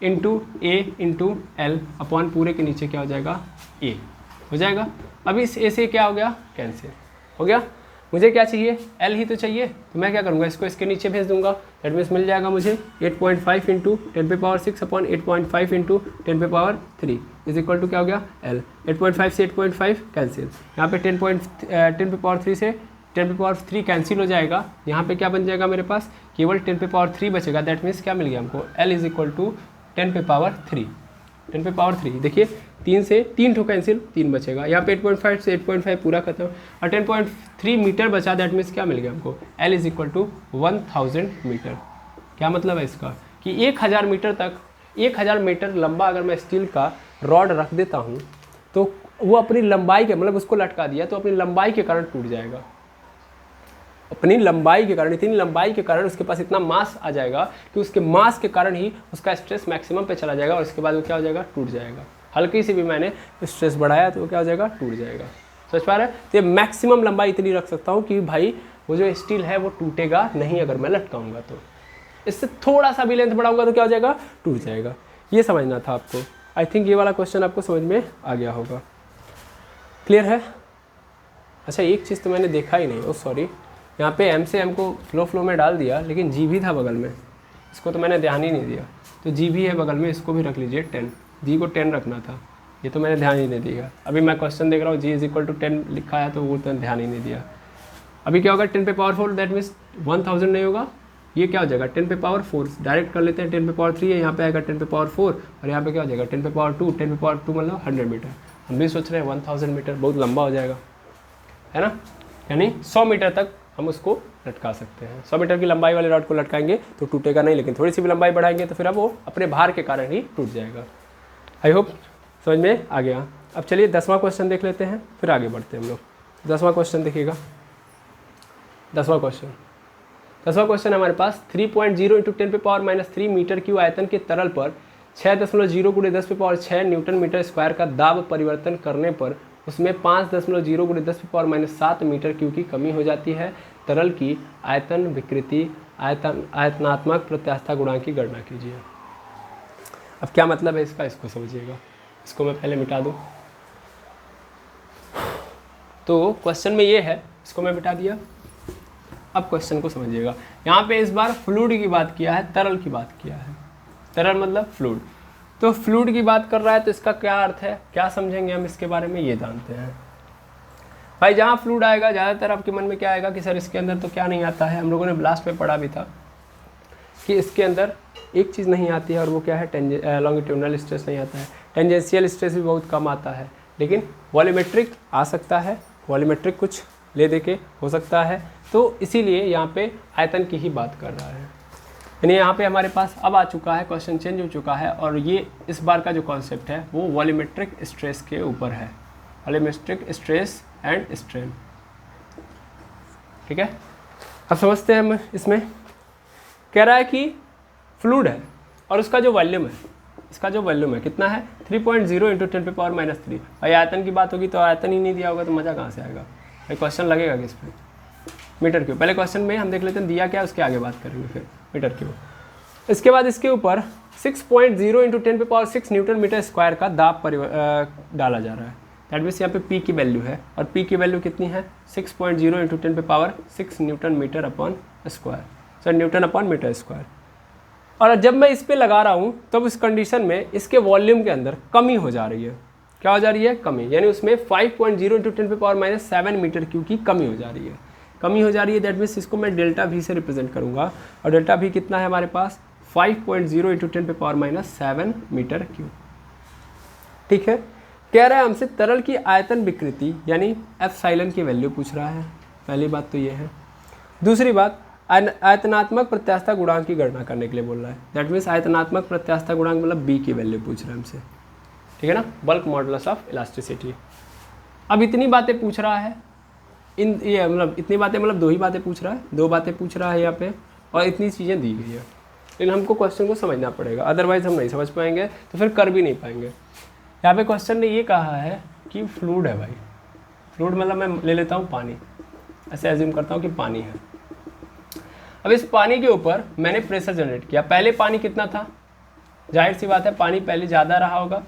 Speaker 1: into A into L upon पूरे के नीचे क्या हो जाएगा, A हो जाएगा। अब इस A से क्या हो गया, कैंसिल हो गया। मुझे क्या चाहिए, L ही तो चाहिए, तो मैं क्या करूँगा, इसको इसके नीचे भेज दूंगा। दैट मीन्स मिल जाएगा मुझे 8.5 into 10⁻6 upon 8.5 into 10⁻³ is equal to क्या हो गया, L। 8.5 से 8.5 कैंसिल, यहाँ पे 10⁻³ से 10⁻³ कैंसिल हो जाएगा। यहाँ पे क्या बन जाएगा मेरे पास, केवल 10⁻³ बचेगा। दैट मीन्स क्या मिल गया हमको, L इज इक्वल टू 10⁻³ 10⁻³ देखिए 3 से 3 ठो कैंसिल, 3 बचेगा। यहाँ पे 8.5 से 8.5 पूरा खत्म, और 10.3 मीटर बचा। दैट मीन्स क्या मिल गया हमको, L is equal to 1000 metre. क्या मतलब है इसका, कि 1000 मीटर तक 1000 मीटर लंबा अगर मैं स्टील का रॉड रख देता हूँ तो वो अपनी लंबाई के मतलब उसको लटका दिया तो अपनी लंबाई के कारण टूट जाएगा। अपनी लंबाई के कारण, इतनी लंबाई के कारण उसके पास इतना मास आ जाएगा कि उसके मास के कारण ही उसका स्ट्रेस मैक्सिमम पे चला जाएगा और उसके बाद वो क्या हो जाएगा, टूट जाएगा। हल्की सी भी मैंने स्ट्रेस बढ़ाया तो वो क्या हो जाएगा, टूट जाएगा। समझ पा रहे हैं? तो ये मैक्सिमम लंबाई इतनी रख सकता हूँ कि भाई वो जो स्टील है वो टूटेगा नहीं अगर मैं लटकाऊंगा तो। इससे थोड़ा सा भी लेंथ बढ़ाऊंगा तो क्या हो जाएगा, टूट जाएगा। ये समझना था आपको। आई थिंक ये वाला क्वेश्चन आपको समझ में आ गया होगा। क्लियर है? अच्छा एक चीज़ तो मैंने देखा ही नहीं, ओ सॉरी, यहाँ पे एम से एम को फ्लो में डाल दिया लेकिन जी भी था बगल में, इसको तो मैंने ध्यान ही नहीं दिया। तो जी भी है बगल में, इसको भी रख लीजिए 10, जी को 10 रखना था, ये तो मैंने ध्यान ही नहीं दिया। अभी मैं क्वेश्चन देख रहा हूँ जी = 10 लिखा है तो वो तो ध्यान ही नहीं दिया। अभी क्या होगा 10 पे पावर 4, दैट मीन्स 1000 नहीं होगा, ये क्या हो जाएगा 10 पे पावर 4, डायरेक्ट कर लेते हैं। 10 पे पावर 3 है, यहाँ पे आएगा 10 पे पावर 4 और यहाँ पे क्या हो जाएगा 10 पे पावर 2, 10 पे पावर 2 मतलब 100 मीटर। हम भी सोच रहे हैं 1000 मीटर बहुत लंबा हो जाएगा, है ना, यानी 100 मीटर तक हम उसको लटका सकते हैं। 100 मीटर की लंबाई वाले रॉड को लटकाएंगे तो टूटेगा नहीं, लेकिन थोड़ी सी भी लंबाई बढ़ाएंगे तो फिर अब वो अपने भार के कारण ही टूट जाएगा। आई होप समझ में आ गया। अब चलिए 10वां क्वेश्चन देख लेते हैं, फिर आगे बढ़ते हैं हम लोग। 10वां क्वेश्चन देखिएगा। 10वां क्वेश्चन हमारे पास 3.0 × 10 पे पावर -3 मीटर क्यूब आयतन के तरल पर 6.0 × 10 पे पावर 6 न्यूटन मीटर स्क्वायर का दाब परिवर्तन करने पर उसमें 5.0 × 10 पे पावर -7 मीटर क्यूब की कमी हो जाती है। तरल की आयतन विकृति आयतनात्मक प्रत्यास्थता गुणांक की गणना कीजिए। अब क्या मतलब है इसका, इसको समझिएगा। इसको मैं पहले मिटा दूँ। तो क्वेश्चन में ये है, इसको मैं मिटा दिया। अब क्वेश्चन को समझिएगा। यहाँ पे इस बार फ्लूइड की बात किया है, तरल की बात किया है। तरल मतलब फ्लूइड, तो फ्लूइड की बात कर रहा है तो इसका क्या अर्थ है, क्या समझेंगे हम इसके बारे में, ये जानते हैं। भाई जहाँ फ्लूइड आएगा ज़्यादातर आपके मन में क्या आएगा कि सर इसके अंदर तो क्या नहीं आता है। हम लोगों ने लास्ट में पढ़ा भी था कि इसके अंदर एक चीज़ नहीं आती है और वो क्या है, लॉन्गिट्यूडनल स्ट्रेस नहीं आता है। टेंजेंशियल स्ट्रेस भी बहुत कम आता है, लेकिन वॉल्यूमेट्रिक आ सकता है, वॉल्यूमेट्रिक कुछ ले दे के हो सकता है। तो इसीलिए यहाँ पे आयतन की ही बात कर रहा है। यानी यहाँ पे हमारे पास अब आ चुका है, क्वेश्चन चेंज हो चुका है और ये इस बार का जो कॉन्सेप्ट है वो वॉल्यूमेट्रिक स्ट्रेस के ऊपर है, वॉल्यूमेट्रिक स्ट्रेस एंड स्ट्रेन। ठीक है, अब समझते हैं हम। इसमें कह रहा है कि फ्लूइड है और उसका जो वॉल्यूम है, इसका जो वॉल्यूम है कितना है 3.0 × 10 पे पावर -3। भाई आयतन की बात होगी तो आयतन ही नहीं दिया होगा तो मज़ा कहाँ से आएगा भाई, क्वेश्चन लगेगा किस पे, मीटर क्यूब। पहले क्वेश्चन में हम देख लेते हैं दिया क्या, उसके आगे बात करेंगे फिर मीटर क्यूब। इसके बाद इसके ऊपर 6.0 × 10 पे पावर 6 न्यूटन मीटर स्क्वायर का दाब डाला जा रहा है। दैट मीन्स यहाँ पे पी की वैल्यू है और पी की वैल्यू कितनी है 6.0 × 10 पे power 6 newton metre upon square, sir newton upon metre square. और जब मैं इस पे लगा रहा हूँ तब उस कंडीशन में इसके वॉल्यूम के अंदर कमी हो जा रही है। क्या हो जा रही है, कमी, यानी उसमें 5.0 × 10 पे पावर -7 मीटर क्यूब की कमी हो जा रही है, कमी हो जा रही है। दैट मीन्स इसको मैं डेल्टा भी से रिप्रेजेंट करूँगा और डेल्टा भी कितना है हमारे पास 5.0 × 10 पे पावर -7 मीटर क्यूब। ठीक है, कह रहा है हमसे तरल की आयतन विकृति यानी एप्सिलॉन की वैल्यू पूछ रहा है। पहली बात तो ये है। दूसरी बात आयतनात्मक प्रत्यास्थता गुणांक की गणना करने के लिए बोल रहा है। दैट मीन्स आयतनात्मक प्रत्यास्थता गुणांक मतलब बी की वैल्यू पूछ रहा है हमसे। ठीक है ना, बल्क मॉडुलस ऑफ इलास्टिसिटी। अब इतनी बातें पूछ रहा है, ये मतलब इतनी बातें मतलब दो ही बातें पूछ रहा है, दो बातें पूछ रहा है यहाँ पे और इतनी चीज़ें दी गई है। लेकिन हमको क्वेश्चन को समझना पड़ेगा, अदरवाइज हम नहीं समझ पाएंगे तो फिर कर भी नहीं पाएंगे। यहाँ पे क्वेश्चन ने ये कहा है कि फ्लूइड है भाई, फ्लूइड मतलब मैं ले लेता हूँ पानी, ऐसे एज्यूम करता हूँ कि पानी है। अब इस पानी के ऊपर मैंने प्रेशर जनरेट किया। पहले पानी कितना था, जाहिर सी बात है पानी पहले ज़्यादा रहा होगा,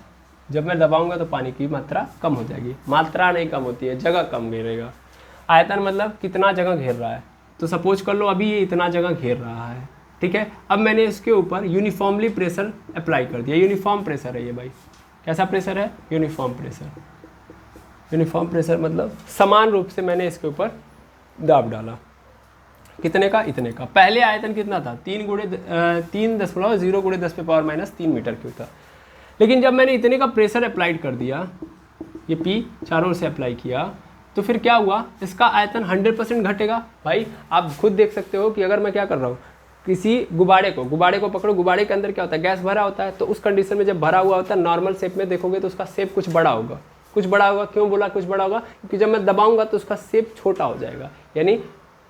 Speaker 1: जब मैं दबाऊंगा तो पानी की मात्रा कम हो जाएगी। मात्रा नहीं कम होती है, जगह कम घेरेगा। आयतन मतलब कितना जगह घेर रहा है, तो सपोज कर लो अभी ये इतना जगह घेर रहा है। ठीक है, अब मैंने इसके ऊपर यूनिफॉर्मली प्रेशर अप्लाई कर दिया। यूनिफॉर्म प्रेशर है ये भाई, कैसा प्रेशर है, यूनिफॉर्म प्रेशर। यूनिफॉर्म प्रेशर मतलब समान रूप से मैंने इसके ऊपर दाब डाला। कितने का, इतने का। पहले आयतन कितना था 3.0 × 10 पे पावर -3 मीटर क्यूब था। लेकिन जब मैंने इतने का प्रेशर अप्लाइड कर दिया, ये पी चारों ओर से अप्लाई किया, तो फिर क्या हुआ, इसका आयतन 100% घटेगा। भाई आप खुद देख सकते हो कि अगर मैं क्या कर रहा हूँ, किसी गुब्बारे को पकड़ो, गुब्बारे के अंदर क्या होता है, गैस भरा होता है, तो उस कंडीशन में जब भरा हुआ होता है नॉर्मल शेप में देखोगे तो उसका शेप कुछ बड़ा होगा, क्यों बोला कुछ बड़ा होगा, क्योंकि जब मैं दबाऊंगा तो उसका शेप छोटा हो जाएगा, यानी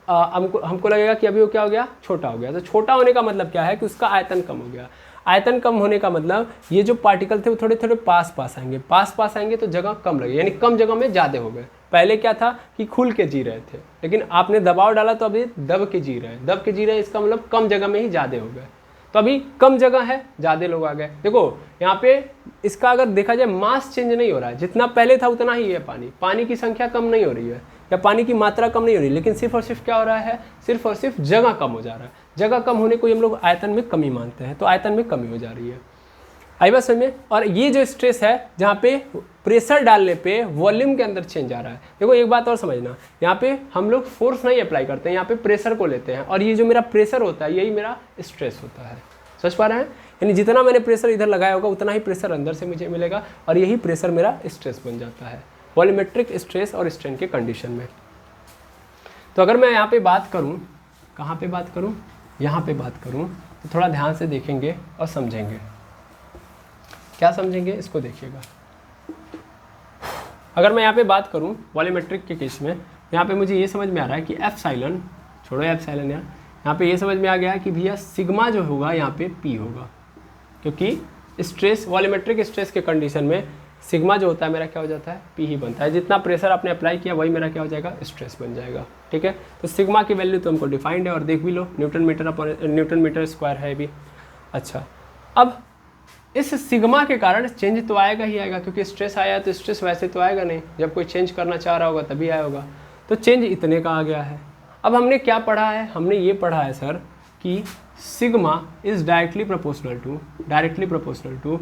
Speaker 1: हमको लगेगा कि अभी वो क्या हो गया, छोटा हो गया। तो छोटा होने का मतलब क्या है कि उसका आयतन कम हो गया। आयतन कम होने का मतलब ये जो पार्टिकल थे वो थोड़े थोड़े पास आएंगे तो जगह कम लगे, यानी कम जगह में ज़्यादा हो गए। पहले क्या था कि खुल के जी रहे थे, लेकिन आपने दबाव डाला तो अभी दब के जी रहे हैं, इसका मतलब कम जगह में ही ज़्यादा हो गए। तो अभी कम जगह है, ज़्यादा लोग आ गए। देखो यहाँ पे इसका अगर देखा जाए मास चेंज नहीं हो रहा है, जितना पहले था उतना ही है। पानी की संख्या कम नहीं हो रही है या पानी की मात्रा कम नहीं हो रही, लेकिन सिर्फ और सिर्फ क्या हो रहा है, सिर्फ और सिर्फ जगह कम हो जा रहा है। जगह कम होने को हम लोग आयतन में कमी मानते हैं, तो आयतन में कमी हो जा रही है। आई बात समझ में। और ये जो स्ट्रेस है जहाँ पे प्रेशर डालने पे वॉल्यूम के अंदर चेंज आ रहा है। देखो एक बात और समझना, यहाँ पे हम लोग फोर्स नहीं अप्लाई करते हैं, यहाँ पे प्रेशर को लेते हैं, और ये जो मेरा प्रेशर होता है यही मेरा स्ट्रेस होता है। समझ पा रहे हैं, यानी जितना मैंने प्रेशर इधर लगाया होगा उतना ही प्रेशर अंदर से मुझे मिलेगा, और यही प्रेशर मेरा स्ट्रेस बन जाता है वॉल्यूमेट्रिक स्ट्रेस और स्ट्रेन के कंडीशन में। तो अगर मैं यहाँ पे बात करूँ, कहाँ पे बात करूँ, यहाँ पे बात करूँ, तो थोड़ा ध्यान से देखेंगे और समझेंगे। क्या समझेंगे इसको देखिएगा। अगर मैं यहाँ पे बात करूँ वॉल्यूमेट्रिक के केस में, यहाँ पे मुझे ये समझ में आ रहा है कि एप्सिलॉन, छोड़ो एप्सिलॉन यार, यहाँ पे ये समझ में आ गया कि भैया सिग्मा जो होगा यहाँ पे पी होगा, क्योंकि स्ट्रेस वॉल्यूमेट्रिक स्ट्रेस के कंडीशन में सिग्मा जो होता है मेरा क्या हो जाता है, पी ही बनता है। जितना प्रेशर आपने अप्लाई किया वही मेरा क्या हो जाएगा, स्ट्रेस बन जाएगा। ठीक है, तो सिग्मा की वैल्यू तो हमको डिफाइंड है, और देख भी लो न्यूटन मीटर स्क्वायर है भी। अच्छा, अब इस सिग्मा के कारण चेंज तो आएगा ही आएगा, क्योंकि स्ट्रेस आया तो स्ट्रेस वैसे तो आएगा नहीं, जब कोई चेंज करना चाह रहा होगा तभी आया होगा। तो चेंज इतने का आ गया है। अब हमने क्या पढ़ा है, हमने ये पढ़ा है सर कि sigma is directly proportional to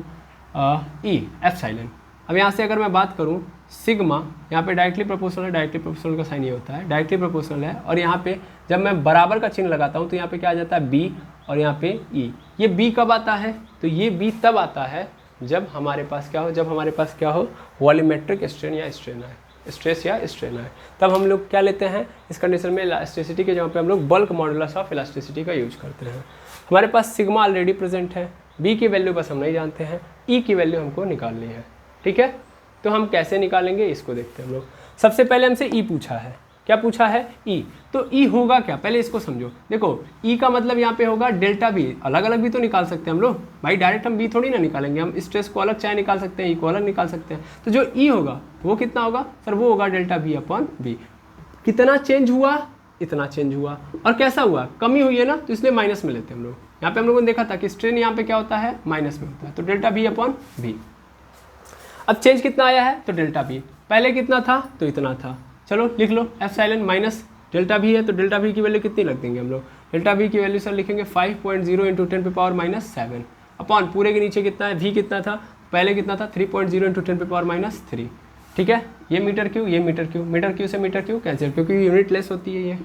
Speaker 1: E epsilon. अब यहाँ से अगर मैं बात करूँ सिग्मा, यहाँ पे डायरेक्टली प्रोपोर्शनल है, डायरेक्टली प्रोपोर्शनल का साइन ये होता है, डायरेक्टली प्रोपोर्शनल है, और यहाँ पे जब मैं बराबर का चिन्ह लगाता हूँ तो यहाँ पे क्या आ जाता है, बी, और यहाँ पे ई। ये बी कब आता है, तो ये बी तब आता है जब हमारे पास क्या हो, वॉल्यूमेट्रिक स्ट्रेन या स्ट्रेन है, स्ट्रेस या स्ट्रेन है। तब हम लोग क्या लेते हैं इस कंडीशन में, इलास्टिसिटी के जहाँ पे हम लोग बल्क मॉडुलस ऑफ इलास्टिसिटी का यूज करते हैं। हमारे पास सिग्मा ऑलरेडी प्रेजेंट है, बी की वैल्यू बस हम नहीं जानते हैं, ई की वैल्यू हमको निकालनी है। ठीक है, तो हम कैसे निकालेंगे इसको देखते हैं हम लोग। सबसे पहले हमसे ई पूछा है, क्या पूछा है, ई। तो ई होगा क्या, पहले इसको समझो। देखो ई का मतलब यहाँ पे होगा डेल्टा बी, अलग अलग भी तो निकाल सकते हैं हम लोग भाई, डायरेक्ट हम बी थोड़ी ना निकालेंगे, हम स्ट्रेस को अलग चाहे निकाल सकते हैं, ई को अलग निकाल सकते हैं। तो जो ई होगा वो कितना होगा सर, वो होगा डेल्टा बी अपॉन बी। कितना चेंज हुआ, इतना चेंज हुआ, और कैसा हुआ, कमी हुई है ना, तो इसलिए माइनस में लेते हैं हम लोग। यहाँ पे हम लोगों ने देखा था कि स्ट्रेन यहाँ पे क्या होता है, माइनस में होता है, तो डेल्टा बी अपॉन बी। अब चेंज कितना आया है, तो डेल्टा बी, पहले कितना था, तो इतना था। चलो लिख लो, एप्सिलॉन माइनस डेल्टा बी है, तो डेल्टा बी की वैल्यू कितनी रख देंगे हम लोग, डेल्टा बी की वैल्यू सर लिखेंगे 5.0 इंटू 10⁻⁷ अपॉन पूरे के नीचे कितना है, वी कितना था, पहले कितना था 3.0 इंटू 10⁻3। ठीक है, ये मीटर क्यू, ये मीटर क्यू, मीटर क्यू से मीटर क्यू कैंसिल, क्योंकि यूनिट लेस होती है ये।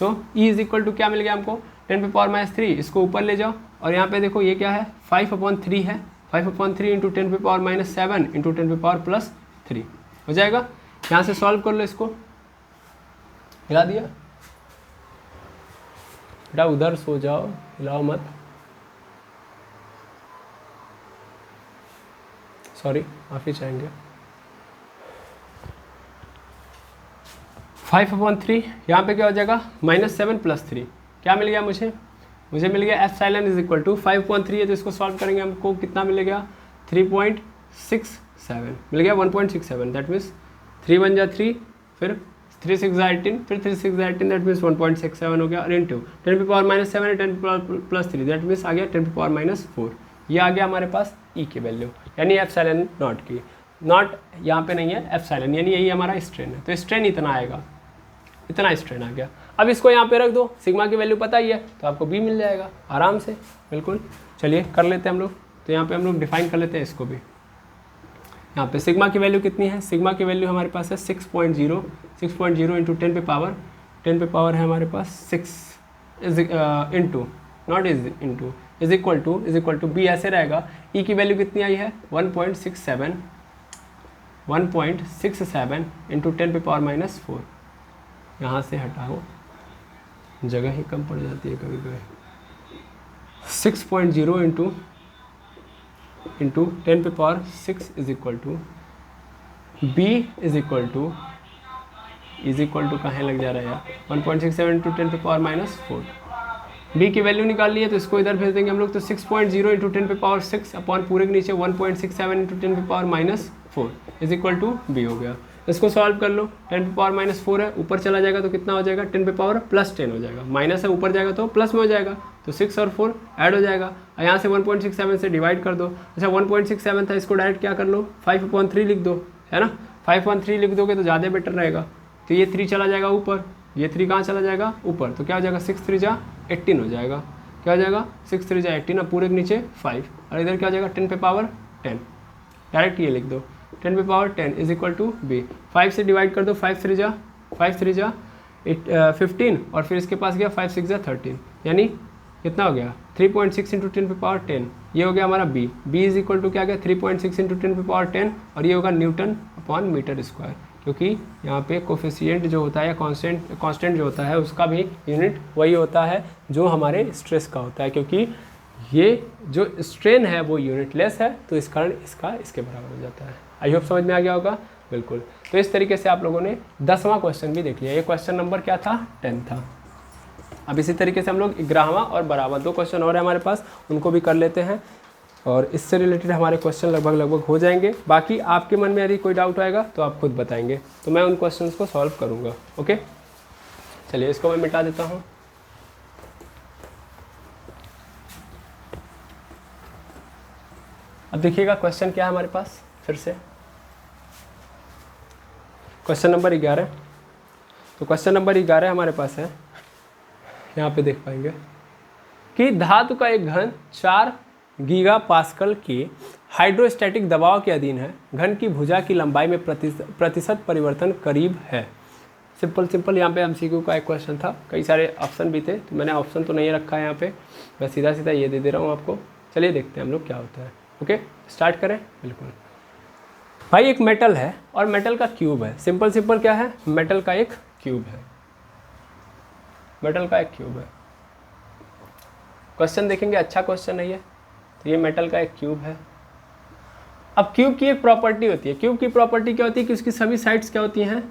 Speaker 1: तो ई इज इक्वल टू क्या मिल गया हमको, 10⁻3, इसको ऊपर ले जाओ, और यहाँ पे देखो ये क्या है, 5/3 है, 5/3 इंटू 10⁻⁷ इंटू 10⁻+3 हो जाएगा। यहाँ से सॉल्व कर लो, इसको हिला दिया बेटा, उधर सो जाओ, हिलाओ मत, सॉरी माफ़ी चाहेंगे। 5/3 यहाँ पे क्या हो जाएगा, -7 + 3, क्या मिल गया मुझे मिल गया एप्सिलॉन इज इक्वल टू 5/3 है, तो इसको सॉल्व करेंगे हमको कितना मिलेगा, 3.67 मिल गया, 1.67, दैट मीन्स 3 × 3, फिर 3 × 6 = 18, फिर 3 × 6 = 18, दैट मीन्स 1.67 हो गया, और इंटू 10⁻⁷ 10⁻+3, दैट मीन्स आ गया 10⁻⁴। ये आ गया हमारे पास ई की वैल्यू, यानी एप्सिलॉन नॉट की, नॉट यहाँ पे नहीं है, एप्सिलॉन, यानी यही हमारा स्ट्रेन है। तो स्ट्रेन इतना आएगा, इतना स्ट्रेन आ गया। अब इसको यहाँ पे रख दो, सिग्मा की वैल्यू पता ही है, तो आपको बी मिल जाएगा आराम से, बिल्कुल। चलिए कर लेते हैं हम लोग, तो यहाँ पे हम लोग डिफाइन कर लेते हैं इसको भी। यहाँ पे सिग्मा की वैल्यू कितनी है, सिग्मा की वैल्यू हमारे पास है 6.0 इंटू 10 पे पावर है हमारे पास 6 is into, not is into, is equal to B ऐसे रहेगा। ई की वैल्यू कितनी आई है, 1.67 इंटू 10⁻⁴। यहाँ से हटाओ, जगह ही कम पड़ जाती है कभी कभी, 6.0 इंटू 10 पे power 6 is equal to b is equal to कहाँ लग जा रहा है यार, 1.67 इंटू 10 पे पावर -4। b की वैल्यू निकालनी है तो इसको इधर भेज देंगे हम लोग, तो 6.0 इंटू 10 पे पावर 6 अपॉन पूरे के नीचे 1.67 इंटू 10 पे power -4 is equal to b हो गया। इसको सॉल्व कर लो, 10 पे पावर -4 है, ऊपर चला जाएगा तो कितना हो जाएगा, 10 पे पावर +10 हो जाएगा, माइनस है ऊपर जाएगा तो प्लस में हो जाएगा, तो 6 और 4 ऐड हो जाएगा, और यहाँ से 1.67 से डिवाइड कर दो। अच्छा 1.67 था, इसको डायरेक्ट क्या कर लो, 5/3 लिख दो, है ना, 5/3 लिख दोगे तो ज़्यादा बेटर रहेगा। तो ये 3 चला जाएगा ऊपर, ये 3 कहाँ चला जाएगा ऊपर, तो क्या हो जाएगा 6 3 जा 18 हो जाएगा, क्या हो जाएगा 6 3 जा 18, और पूरे के नीचे 5, और इधर क्या हो जाएगा 10 पे पावर 10, डायरेक्ट ये लिख दो 10 पे power 10 is equal to B. 5 से डिवाइड कर दो, 5 3 जा 15, और फिर इसके पास गया 5 6 जा 13, यानी कितना हो गया 3.6 इंटू 10 पे पावर 10, ये हो गया हमारा b इज इक्वल टू क्या गया 3.6 इंटू 10 पे पावर 10, और ये होगा न्यूटन अपॉन मीटर स्क्वायर, क्योंकि यहाँ पे कोफिशिएंट जो होता है या कांस्टेंट जो होता है उसका भी यूनिट वही होता है जो हमारे स्ट्रेस का होता है, क्योंकि ये जो स्ट्रेन है वो यूनिटलेस है, तो इस कारण इसका इसके बराबर हो जाता है। आई होप समझ में आ गया होगा, बिल्कुल। तो इस तरीके से आप लोगों ने 10वां क्वेश्चन भी देख लिया, ये क्वेश्चन नंबर क्या था 10 था। अब इसी तरीके से हम लोग 11वां और 12वां 2 क्वेश्चन और है हमारे पास, उनको भी कर लेते हैं, और इससे रिलेटेड हमारे क्वेश्चन लगभग हो जाएंगे। बाकी आपके मन में यदि कोई डाउट आएगा तो आप खुद बताएंगे, तो मैं उन क्वेश्चंस को सॉल्व करूँगा। ओके, चलिए इसको मैं मिटा देता हूँ। अब देखिएगा क्वेश्चन क्या है हमारे पास, फिर से क्वेश्चन नंबर 11। तो क्वेश्चन नंबर 11 हमारे पास है, यहाँ पे देख पाएंगे कि धातु का एक घन 4 गीगापास्कल के हाइड्रोस्टैटिक दबाव के अधीन है, घन की भुजा की लंबाई में प्रतिशत परिवर्तन करीब है। सिंपल यहाँ पे MCQ का एक क्वेश्चन था, कई सारे ऑप्शन भी थे, तो मैंने ऑप्शन तो नहीं रखा है यहाँ पे, मैं सीधा ये दे रहा हूँ आपको। चलिए देखते हैं हम लोग क्या होता है। ओके, स्टार्ट करें। बिल्कुल भाई, एक मेटल है और मेटल का क्यूब है। सिंपल क्या है, मेटल का एक क्यूब है, मेटल का एक क्यूब है। क्वेश्चन देखेंगे, अच्छा क्वेश्चन है ये। तो ये मेटल का एक क्यूब है। अब क्यूब की एक प्रॉपर्टी होती है, क्यूब की प्रॉपर्टी क्या होती है कि उसकी सभी साइड्स क्या होती हैं,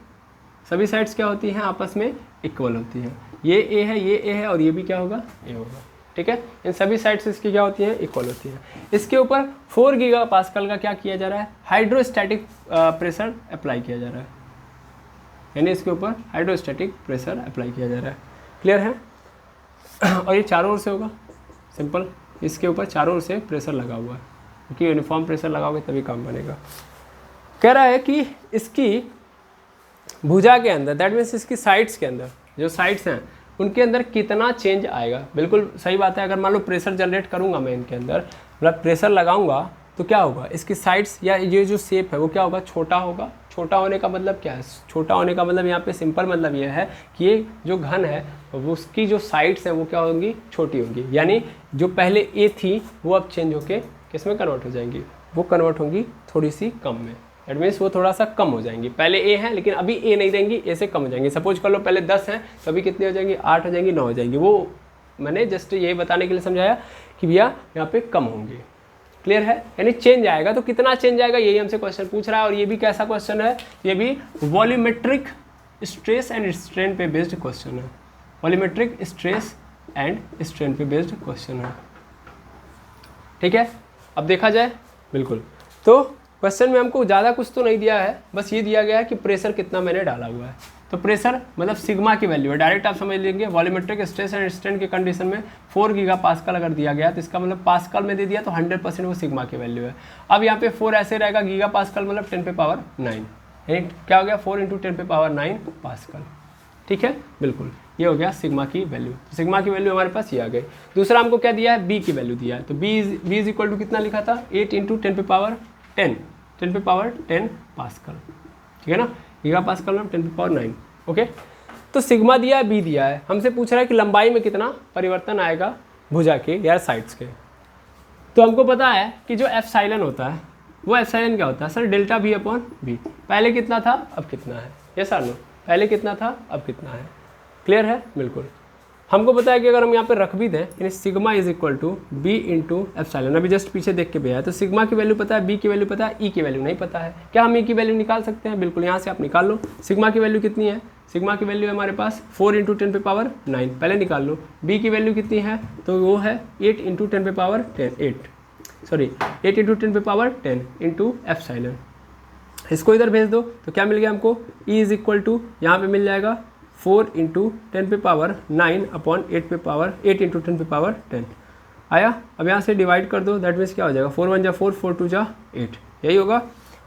Speaker 1: सभी साइड्स क्या होती हैं, आपस में इक्वल होती हैं। ये ए है, ये ए है, और ये भी क्या होगा, ए होगा। ठीक है, इन सभी साइड्स इसकी क्या होती हैं, इक्वल होती हैं। इसके ऊपर 4 गीगापास्कल का क्या किया जा रहा है, हाइड्रोस्टैटिक प्रेशर अप्लाई किया जा रहा है, यानी इसके ऊपर हाइड्रोस्टैटिक प्रेशर अप्लाई किया जा रहा है। क्लियर है, और ये चारों ओर से होगा, सिंपल, इसके ऊपर चारों ओर से प्रेशर लगा हुआ है, क्योंकि यूनिफॉर्म प्रेशर लगाओगे तभी काम बनेगा। कह रहा है कि इसकी भुजा के अंदर, दैट मीन्स इसकी साइड्स के अंदर, जो साइड्स हैं उनके अंदर कितना चेंज आएगा। बिल्कुल सही बात है, अगर मान लो प्रेशर जनरेट करूँगा मैं इनके अंदर, मतलब प्रेशर लगाऊंगा तो क्या होगा, इसकी साइड्स या ये जो शेप है वो क्या होगा, छोटा होगा। छोटा होने का मतलब क्या है, छोटा होने का मतलब यहाँ पे सिंपल मतलब ये है कि ये जो घन है वो उसकी जो साइड्स हैं वो क्या होंगी, छोटी होंगी, यानी जो पहले ए थी वो अब चेंज होके किस में कन्वर्ट हो जाएंगी, वो कन्वर्ट होंगी थोड़ी सी कम में। दैट मीन्स वो थोड़ा सा कम हो जाएंगी। पहले ए है लेकिन अभी ए नहीं देंगी, ए से कम हो जाएंगी। सपोज कर लो पहले 10 हैं तो अभी कितनी हो जाएंगी, 8 हो जाएंगी, 9 हो जाएंगी। वो मैंने जस्ट यही बताने के लिए समझाया कि भैया यहाँ पे कम होंगे। क्लियर है, यानी चेंज आएगा। तो कितना चेंज आएगा यही हमसे क्वेश्चन पूछ रहा है, और ये भी कैसा क्वेश्चन है, ये भी वॉल्यूमेट्रिक स्ट्रेस एंड स्ट्रेन पे बेस्ड क्वेश्चन है। वॉल्यूमेट्रिक स्ट्रेस एंड स्ट्रेन पे बेस्ड क्वेश्चन है। ठीक है, अब देखा जाए। बिल्कुल, तो क्वेश्चन में हमको ज़्यादा कुछ तो नहीं दिया है, बस ये दिया गया है कि प्रेशर कितना मैंने डाला हुआ है। तो प्रेशर मतलब सिग्मा की वैल्यू है, डायरेक्ट आप समझ लेंगे। वॉल्यूमेट्रिक स्ट्रेस एंड स्ट्रेन के कंडीशन में 4 गीगापास्कल अगर दिया गया तो इसका मतलब पास्कल में दे दिया तो 100% वो सिग्मा की वैल्यू है। अब यहाँ पे 4 ऐसे रहेगा, गीगापास्कल मतलब 10 पे पावर 9, यानी क्या हो गया 4 × 10 पे पावर 9 पास्कल। ठीक है, बिल्कुल, ये हो गया सिग्मा की वैल्यू। तो सिग्मा की वैल्यू हमारे पास ये आ गई। दूसरा हमको क्या दिया है, बी की वैल्यू दिया है। तो बी इज इक्वल टू कितना लिखा था, 8 × 10 पे पावर 10 पास्कल। ठीक है ना, गीगापास्कल में 10 पे पावर 9। ओके, तो सिग्मा दिया है, बी दिया है, हमसे पूछ रहा है कि लंबाई में कितना परिवर्तन आएगा भुजा के या साइड्स के। तो हमको पता है कि जो एप्सिलॉन होता है वो एप्सिलॉन क्या होता है sir, delta V upon B. पहले कितना था अब कितना है, ये सर नो, पहले कितना था अब कितना है। क्लियर है, बिल्कुल। हमको पता है कि अगर हम यहाँ पे रख भी दें यानी sigma is equal to B into epsilon, अभी जस्ट पीछे देख के भैया तो सिग्मा की वैल्यू पता है, बी की वैल्यू पता है, ई की वैल्यू नहीं पता है। क्या हम ई की वैल्यू निकाल सकते हैं? बिल्कुल, यहाँ से आप निकाल लो। सिग्मा की वैल्यू कितनी है? सिग्मा की वैल्यू है हमारे पास 4 इंटू 10 पे पावर 9, पहले निकाल लो। बी की वैल्यू कितनी है? तो वो है 8 इंटू 10 पे पावर 10, 8 इंटू 10 पे पावर 10 इंटू एप्सिलॉन। इसको इधर भेज दो तो क्या मिल गया हमको? ई इज इक्वल टू यहाँ पे मिल जाएगा 4 इंटू 10 पे पावर 9 अपॉन 8 पे पावर 8 इंटू 10 पे पावर 10 आया। अब यहाँ से डिवाइड कर दो, दैट मीन्स क्या हो जाएगा 4 1 जा 4, 4 2 जा 8, यही होगा।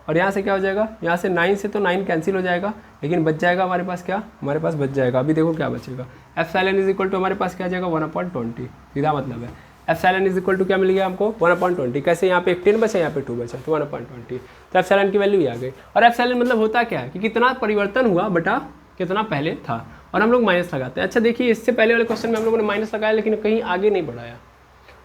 Speaker 1: और यहाँ से क्या हो जाएगा? यहाँ से 9 से तो 9 कैंसिल हो जाएगा, लेकिन बच जाएगा हमारे पास क्या? हमारे पास बच जाएगा, अभी देखो क्या बचेगा। एप्सिलॉन इज इक्वल टू हमारे पास क्या आ जाएगा? 1/20, सीधा मतलब है। एप्सिलॉन इज इक्वल टू क्या मिल गया हमको? 1/20। कैसे? यहाँ पे 10 बचा, यहाँ पे 2 बचा, तो 1/20। तो एप्सिलॉन की वैल्यू ही आ गई। और एप्सिलॉन मतलब होता क्या है कि कितना परिवर्तन हुआ बटा कितना पहले था, और हम लोग माइनस लगाते हैं। अच्छा देखिए, इससे पहले वाले क्वेश्चन में हम लोगों ने माइनस लगाया लेकिन कहीं आगे नहीं बढ़ाया।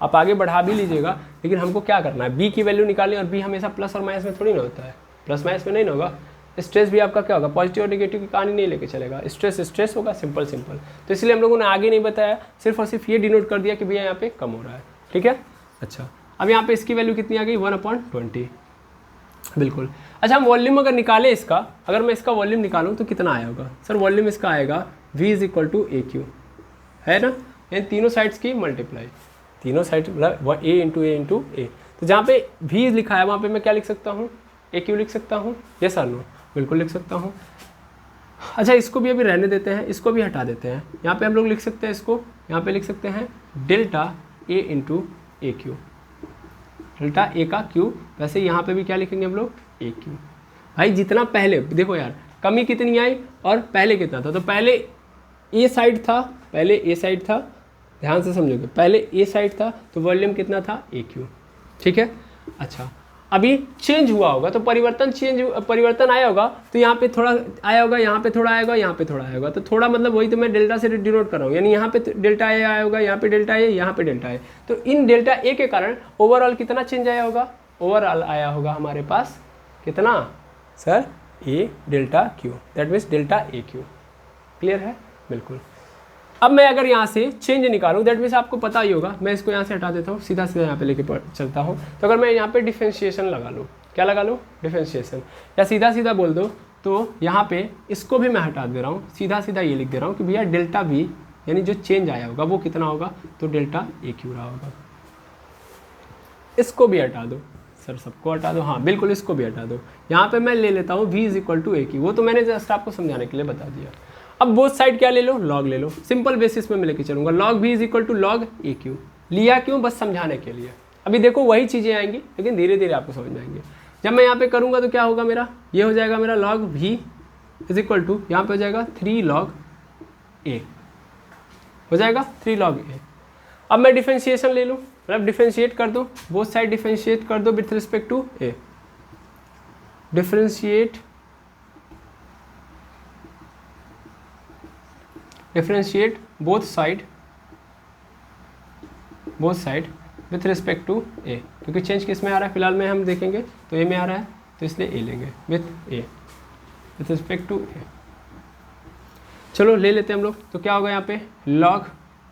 Speaker 1: आप आगे बढ़ा भी लीजिएगा, लेकिन हमको क्या करना है? बी की वैल्यू निकालें, और बी हमेशा प्लस और माइनस में थोड़ी ना होता है, प्लस माइनस में नहीं ना होगा। स्ट्रेस भी आपका क्या होगा? पॉजिटिव और नेगेटिव की कहानी नहीं लेके चलेगा, स्ट्रेस स्ट्रेस होगा, सिंपल सिंपल। तो इसलिए हम लोगों ने आगे नहीं बताया, सिर्फ और सिर्फ ये डिनोट कर दिया कि भैया यहाँ पे कम हो रहा है, ठीक है। अच्छा, अब यहाँ पे इसकी वैल्यू कितनी आ गई? 1/20, बिल्कुल। अच्छा, हम वॉल्यूम अगर निकालें इसका, अगर मैं इसका वॉल्यूम निकालूं तो कितना आया होगा? सर वॉल्यूम इसका आएगा v is equal to A cube, है ना, यानी तीनों साइड्स की मल्टीप्लाई, तीनों साइड मतलब ए इंटू ए। तो जहाँ पे v लिखा है वहाँ पे मैं क्या लिख सकता हूँ? ए क्यू लिख सकता हूँ, यस और नो? बिल्कुल लिख सकता हूँ। अच्छा, इसको भी अभी रहने देते हैं, इसको भी हटा देते हैं। यहाँ पे हम लोग लिख सकते हैं इसको, यहाँ पे लिख सकते हैं delta A into A Q, delta A का क्यू। वैसे यहाँ पे भी क्या लिखेंगे हम लोग? ए क्यू। भाई जितना पहले देखो यार, कमी कितनी आई और पहले कितना था? तो पहले ए साइड था, पहले ए साइड था, ध्यान से समझोगे, पहले ए साइड था तो वॉल्यूम कितना था? ए क्यू, ठीक है। अच्छा, अभी चेंज हुआ होगा तो परिवर्तन आया होगा, तो यहाँ पे थोड़ा आया होगा, यहाँ पे थोड़ा आएगा, यहाँ पे थोड़ा आया होगा। तो थोड़ा मतलब वही तो मैं डेल्टा से डिनोट कर रहा हूँ, यानी यहाँ पे डेल्टा ए आया होगा, यहाँ पे डेल्टा ए, यहाँ पे डेल्टा ए। तो इन डेल्टा ए के कारण ओवरऑल कितना चेंज आया होगा? ओवरऑल आया होगा हमारे पास कितना sir? A delta Q, that means delta A Q. Clear है? बिल्कुल। अब मैं अगर यहाँ से चेंज निकालूँ, दैट मीन्स आपको पता ही होगा, मैं इसको यहाँ से हटा देता हूँ, सीधा सीधा यहाँ पे लेके चलता हूँ। तो अगर मैं यहाँ पे डिफरेंशिएशन लगा लूँ, क्या लगा लूँ? डिफरेंशिएशन, या सीधा सीधा बोल दो तो यहाँ पे इसको भी मैं हटा दे रहा हूँ, सीधा सीधा ये लिख दे रहा हूँ कि भैया डेल्टा बी यानी जो चेंज आया होगा वो कितना होगा? तो डेल्टा ए क्यू रहा होगा। इसको भी हटा दो सर, सबको हटा दो, हाँ बिल्कुल, इसको भी हटा दो। यहाँ पे मैं ले लेता हूँ v is equal to A cube, वो तो मैंने जस्ट आपको समझाने के लिए बता दिया। अब बोथ साइड क्या ले लो? लॉग ले लो, सिंपल बेसिस में मैं लेके चलूँगा। Log v is equal to log A cube लिया क्यों? बस समझाने के लिए। अभी देखो वही चीज़ें आएंगी, लेकिन धीरे धीरे आपको समझ में आएंगे। जब मैं यहाँ पे करूँगा तो क्या होगा मेरा? ये हो जाएगा मेरा log v is equal to, यहाँ पे हो जाएगा 3 log a, हो जाएगा 3 log a। अब मैं डिफरेंशिएशन ले लूँ, मतलब डिफरेंशिएट कर दो, बोथ साइड डिफरेंशिएट कर दो with respect to a, differentiate both side with respect to a, क्योंकि चेंज किस में आ रहा है फिलहाल में हम देखेंगे, तो a में आ रहा है तो इसलिए a लेंगे विथ रिस्पेक्ट टू a। चलो ले लेते हैं हम लोग, तो क्या होगा यहाँ पे? log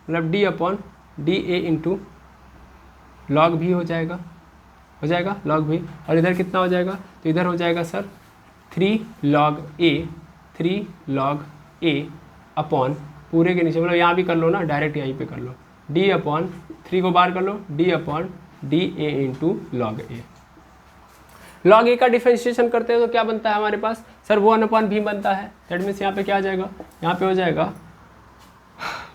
Speaker 1: मतलब d upon D A into log भी हो जाएगा log भी, और इधर कितना हो जाएगा? तो इधर हो जाएगा सर 3 log a अपॉन पूरे के नीचे, मतलब यहाँ भी कर लो ना, डायरेक्ट यहीं पे कर लो, d अपॉन 3 को बाहर कर लो, d upon D A into log A. Log A का डिफरेंशिएशन करते हैं तो क्या बनता है हमारे पास? सर 1/v बनता है, दैट मीन्स यहाँ पे क्या आ जाएगा? यहाँ पे हो जाएगा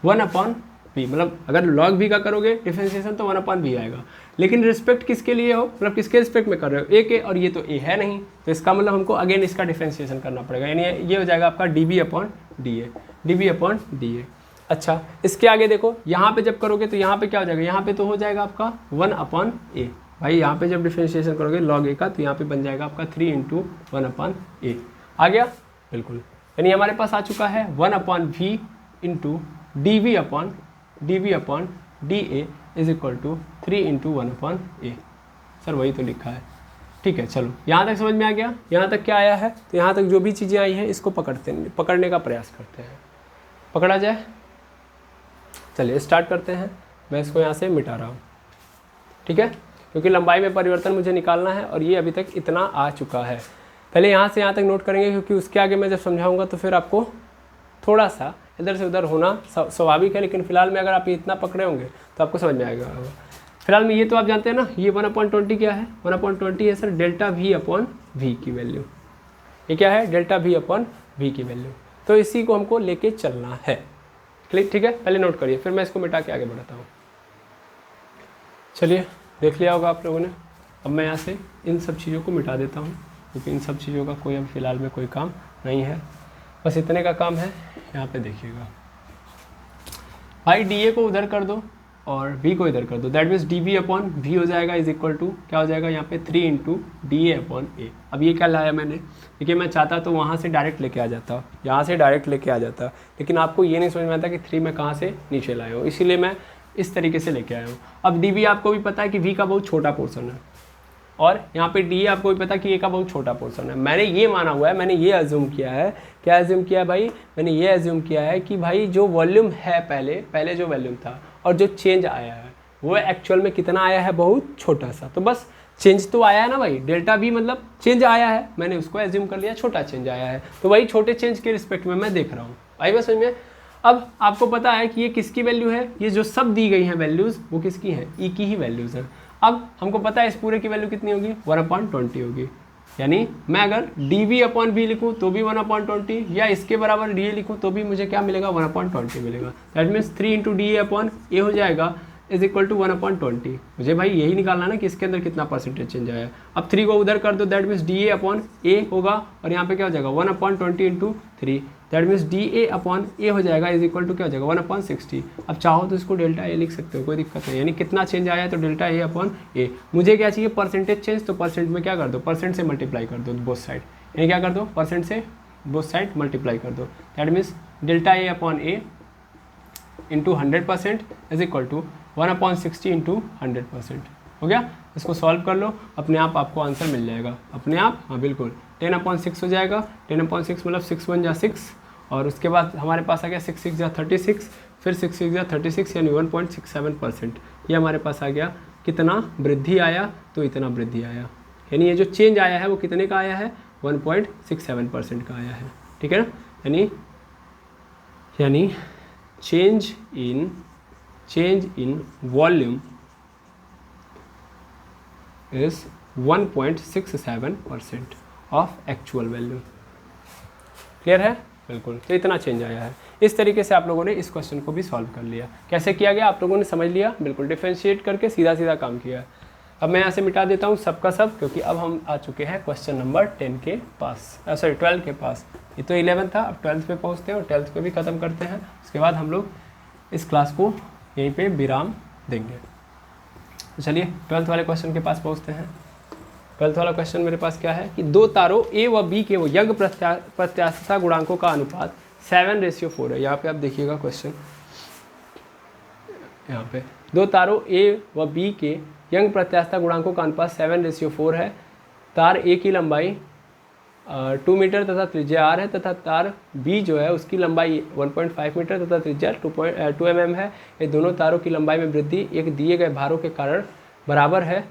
Speaker 1: 1/v, मतलब अगर log v का करोगे डिफरेंशिएशन तो 1/v आएगा, लेकिन रिस्पेक्ट किसके लिए हो? मतलब किसके रिस्पेक्ट में कर रहे हो? a के, और ये तो a है नहीं, तो इसका मतलब हमको अगेन इसका डिफरेंशिएशन करना पड़ेगा, यानी ये हो जाएगा आपका db अपॉन da। अच्छा, इसके आगे देखो, यहाँ पे जब करोगे तो यहाँ पे क्या हो जाएगा? यहाँ पे तो हो जाएगा आपका 1/a। भाई यहाँ पे जब डिफरेंशिएशन करोगे log a का तो यहाँ पे बन जाएगा आपका 3 × 1/a। आ गया? बिल्कुल, यानी हमारे पास आ चुका है 1/v into dv upon da is equal to 3 × 1/a। Sir वही तो लिखा है, ठीक है। चलो यहाँ तक समझ में आ गया? यहाँ तक क्या आया है? तो यहाँ तक जो भी चीज़ें आई हैं इसको पकड़ने का प्रयास करते हैं, पकड़ा जाए। चलिए स्टार्ट करते हैं। मैं इसको यहाँ से मिटा रहा हूँ, ठीक है, क्योंकि लंबाई में परिवर्तन मुझे निकालना है और ये अभी तक इतना आ चुका है। पहले यहाँ से यहाँ तक नोट करेंगे, क्योंकि उसके आगे मैं जब समझाऊंगा तो फिर आपको थोड़ा सा इधर से उधर होना स्वाभाविक है, लेकिन फिलहाल में अगर आप ये इतना पकड़े होंगे तो आपको समझ में आएगा। फिलहाल में ये तो आप जानते हैं ना, ये 1/20 क्या है, 1/20 है sir delta V upon V की वैल्यू। ये क्या है, डेल्टा V अपॉन V की वैल्यू। तो इसी को हमको लेके चलना है, ठीक है, पहले नोट करिए, फिर मैं इसको मिटा के आगे बढ़ाता हूँ। चलिए देख लिया होगा आप लोगों ने। अब मैं यहाँ से इन सब चीज़ों को मिटा देता हूँ, क्योंकि इन सब चीज़ों का कोई अब फिलहाल में कोई काम नहीं है, बस इतने का काम है। यहाँ पे देखिएगा भाई, DA को उधर कर दो और V को इधर कर दो, that means DB upon V हो जाएगा इज इक्वल टू क्या हो जाएगा यहाँ पे 3 इंटू DA अपॉन A। अब ये क्या लाया मैंने, देखिए मैं चाहता तो वहाँ से डायरेक्ट लेके आ जाता, यहाँ से डायरेक्ट लेके आ जाता, लेकिन आपको ये नहीं समझ में आता कि 3 में कहाँ से नीचे लाए हो, इसीलिए मैं इस तरीके से लेके आया हूँ। अब DB आपको भी पता है कि V का बहुत छोटा पोर्सन है, और यहाँ पे DA आपको भी पता है कि A का बहुत छोटा पोर्सन है। मैंने ये माना हुआ है, मैंने ये अज्यूम किया है, क्या अज्यूम किया है भाई, मैंने ये अज्यूम किया है कि भाई जो वॉल्यूम है पहले जो वॉल्यूम था और जो चेंज आया है वो एक्चुअल में कितना आया है, बहुत छोटा सा। तो बस चेंज तो आया है ना भाई, डेल्टा V मतलब चेंज आया है, मैंने उसको एज्यूम कर लिया छोटा चेंज आया है, तो वही छोटे चेंज के रिस्पेक्ट में मैं देख रहा हूँ। भाई बस समझ में। अब आपको पता है कि ये किसकी वैल्यू है, ये जो सब दी गई हैं वैल्यूज़ वो किसकी हैं, E की ही वैल्यूज़ हैं। अब हमको पता है इस पूरे की वैल्यू कितनी होगी, 1/20 होगी, यानी मैं अगर DB अपॉन V लिखूँ तो भी 1/20, या इसके बराबर DA लिखूँ तो भी मुझे क्या मिलेगा, 1/20 मिलेगा। That means 3 into DA upon A हो जाएगा इज इक्वल टू 1/20। मुझे भाई यही निकालना ना कि इसके अंदर कितना परसेंटेज चेंज आया है। अब 3 को उधर कर दो, that means DA upon A होगा, और यहाँ पे क्या हो जाएगा 1/20 into 3, that means DA upon A हो जाएगा इज इक्वल टू क्या हो जाएगा 1/60। अब चाहो तो इसको डेल्टा A लिख सकते हो, कोई दिक्कत नहीं, यानी कितना चेंज आया है तो डेल्टा A अपॉन A। मुझे क्या चाहिए, परसेंटेज चेंज, तो परसेंट में क्या कर दो, परसेंट से मल्टीप्लाई कर दो बोथ साइड, यानी क्या कर दो, परसेंट से बोथ साइड मल्टीप्लाई कर दो, that means delta A upon A into 100% is equal to 1/60 into 100%। हो गया, इसको सॉल्व कर लो, अपने आप आपको आंसर मिल जाएगा, अपने आप, हाँ बिल्कुल, 10/6 हो जाएगा। 10/6 मतलब 6 1 जा 6, और उसके बाद हमारे पास आ गया 6 6 जा 36, फिर 6 6 जा 36, यानी 1.67%। ये हमारे पास आ गया, कितना वृद्धि आया, तो इतना वृद्धि आया, यानी ये जो चेंज आया है वो कितने का आया है, 1.67% का आया है, ठीक है ना। यानी change in volume is 1.67% of actual value। Clear है, बिल्कुल, तो इतना चेंज आया है। इस तरीके से आप लोगों ने इस क्वेश्चन को भी सॉल्व कर लिया। कैसे किया गया आप लोगों ने समझ लिया, बिल्कुल डिफरेंशिएट करके सीधा सीधा काम किया। अब मैं यहाँ से मिटा देता हूँ सबका सब, क्योंकि अब हम आ चुके हैं क्वेश्चन नंबर 10 के पास, सॉरी 12 के पास। ये तो 11 था, अब 12th पे पहुँचते हैं और 12th पे भी ख़त्म करते हैं। उसके बाद हम लोग इस क्लास को यहीं पे विराम देंगे। तो चलिए 12th वाले क्वेश्चन के पास पहुँचते हैं। 12th वाला क्वेश्चन मेरे पास क्या है कि दो तारों A व B के वो यंग प्रत्यास्थता गुणांकों का अनुपात 7:4 है। यहाँ पे आप देखिएगा क्वेश्चन, यहाँ पे दो तारों A व B के यंग प्रत्यास्थता गुणांकों का अनुपात 7:4 है। तार A की लंबाई 2 मीटर तथा त्रिज्या r है, तथा तार B जो है उसकी लंबाई 1.5 मीटर तथा त्रिज्या 2 mm है। ये दोनों तारों की लंबाई में वृद्धि एक दिए गए भारों के कारण बराबर है,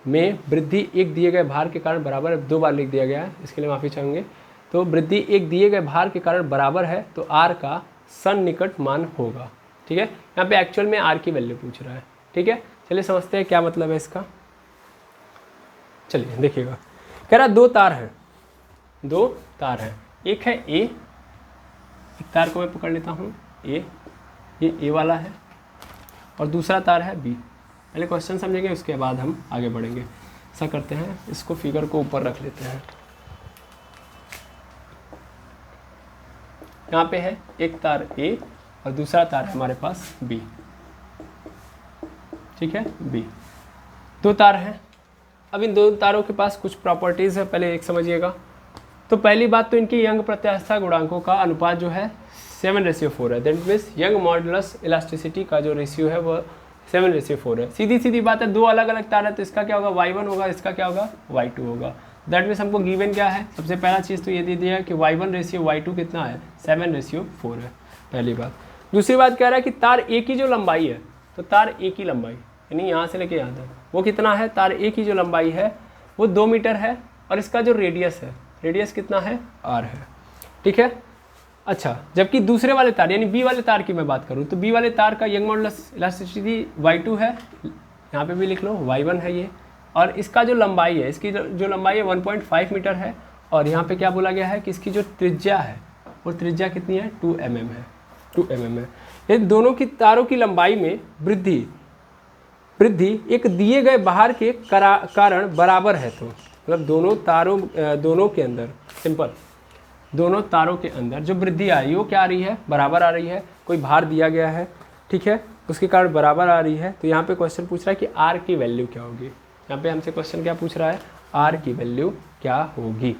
Speaker 1: में वृद्धि एक दिए गए भार के कारण बराबर है, 2 बार लिख दिया गया है, इसके लिए माफ़ी चाहेंगे। तो वृद्धि एक दिए गए भार के कारण बराबर है, तो r का सन्निकट मान होगा, ठीक है। यहाँ पे एक्चुअल में r की वैल्यू पूछ रहा है, ठीक है। चलिए समझते हैं क्या मतलब है इसका। चलिए देखिएगा, कह रहा दो तार हैं, एक है A, एक तार को मैं पकड़ लेता हूँ A, ये A वाला है, और दूसरा तार है B। पहले क्वेश्चन समझेंगे, उसके बाद हम आगे बढ़ेंगे। ऐसा करते हैं, इसको फिगर को ऊपर रख लेते हैं। यहाँ पे है एक तार A और दूसरा तार है हमारे पास B, ठीक है, B। दो तार हैं। अब इन दो तारों के पास कुछ प्रॉपर्टीज़ है, पहले एक समझिएगा। तो पहली बात तो इनकी यंग प्रत्यास्थता गुणांकों का अनुपात जो है 7:4 है। That means young modulus elasticity का जो रेशियो है वो 7:4 है। सीधी सीधी बात है, दो अलग अलग तार है तो इसका क्या होगा, y1 होगा, इसका क्या होगा, y2 होगा। दैट मीन्स हमको गिवन क्या है, सबसे पहला चीज़ तो ये दे दिया है कि y1 रेशियो y2 कितना है, 7:4 है, पहली बात। दूसरी बात कह रहा है कि तार ए की जो लंबाई है, तो तार ए की लंबाई यानी यहाँ से लेके यहाँ तक वो कितना है, तार ए की जो लंबाई है वो 2 मीटर है और इसका जो रेडियस है, रेडियस कितना है, आर है। ठीक है। अच्छा, जबकि दूसरे वाले तार यानी बी वाले तार की मैं बात करूँ तो बी वाले तार का यंग मॉडुलस इलास्टिसिटी y2 है, यहाँ पे भी लिख लो y1 है ये, और इसका जो लंबाई है, इसकी जो लंबाई है 1.5 मीटर है, और यहाँ पे क्या बोला गया है कि इसकी जो त्रिज्या है वो त्रिज्या कितनी है, 2 mm है, 2 mm है। ये दोनों की तारों की लंबाई में वृद्धि एक दिए गए भार के कारण बराबर है, तो मतलब दोनों के अंदर सिंपल, दोनों तारों के अंदर जो वृद्धि आ रही है वो क्या आ रही है, बराबर आ रही है। कोई भार दिया गया है, ठीक है, उसके कारण बराबर आ रही है। तो यहाँ पे क्वेश्चन पूछ रहा है कि आर की वैल्यू क्या होगी। यहाँ पे हमसे क्वेश्चन क्या पूछ रहा है, आर की वैल्यू क्या होगी।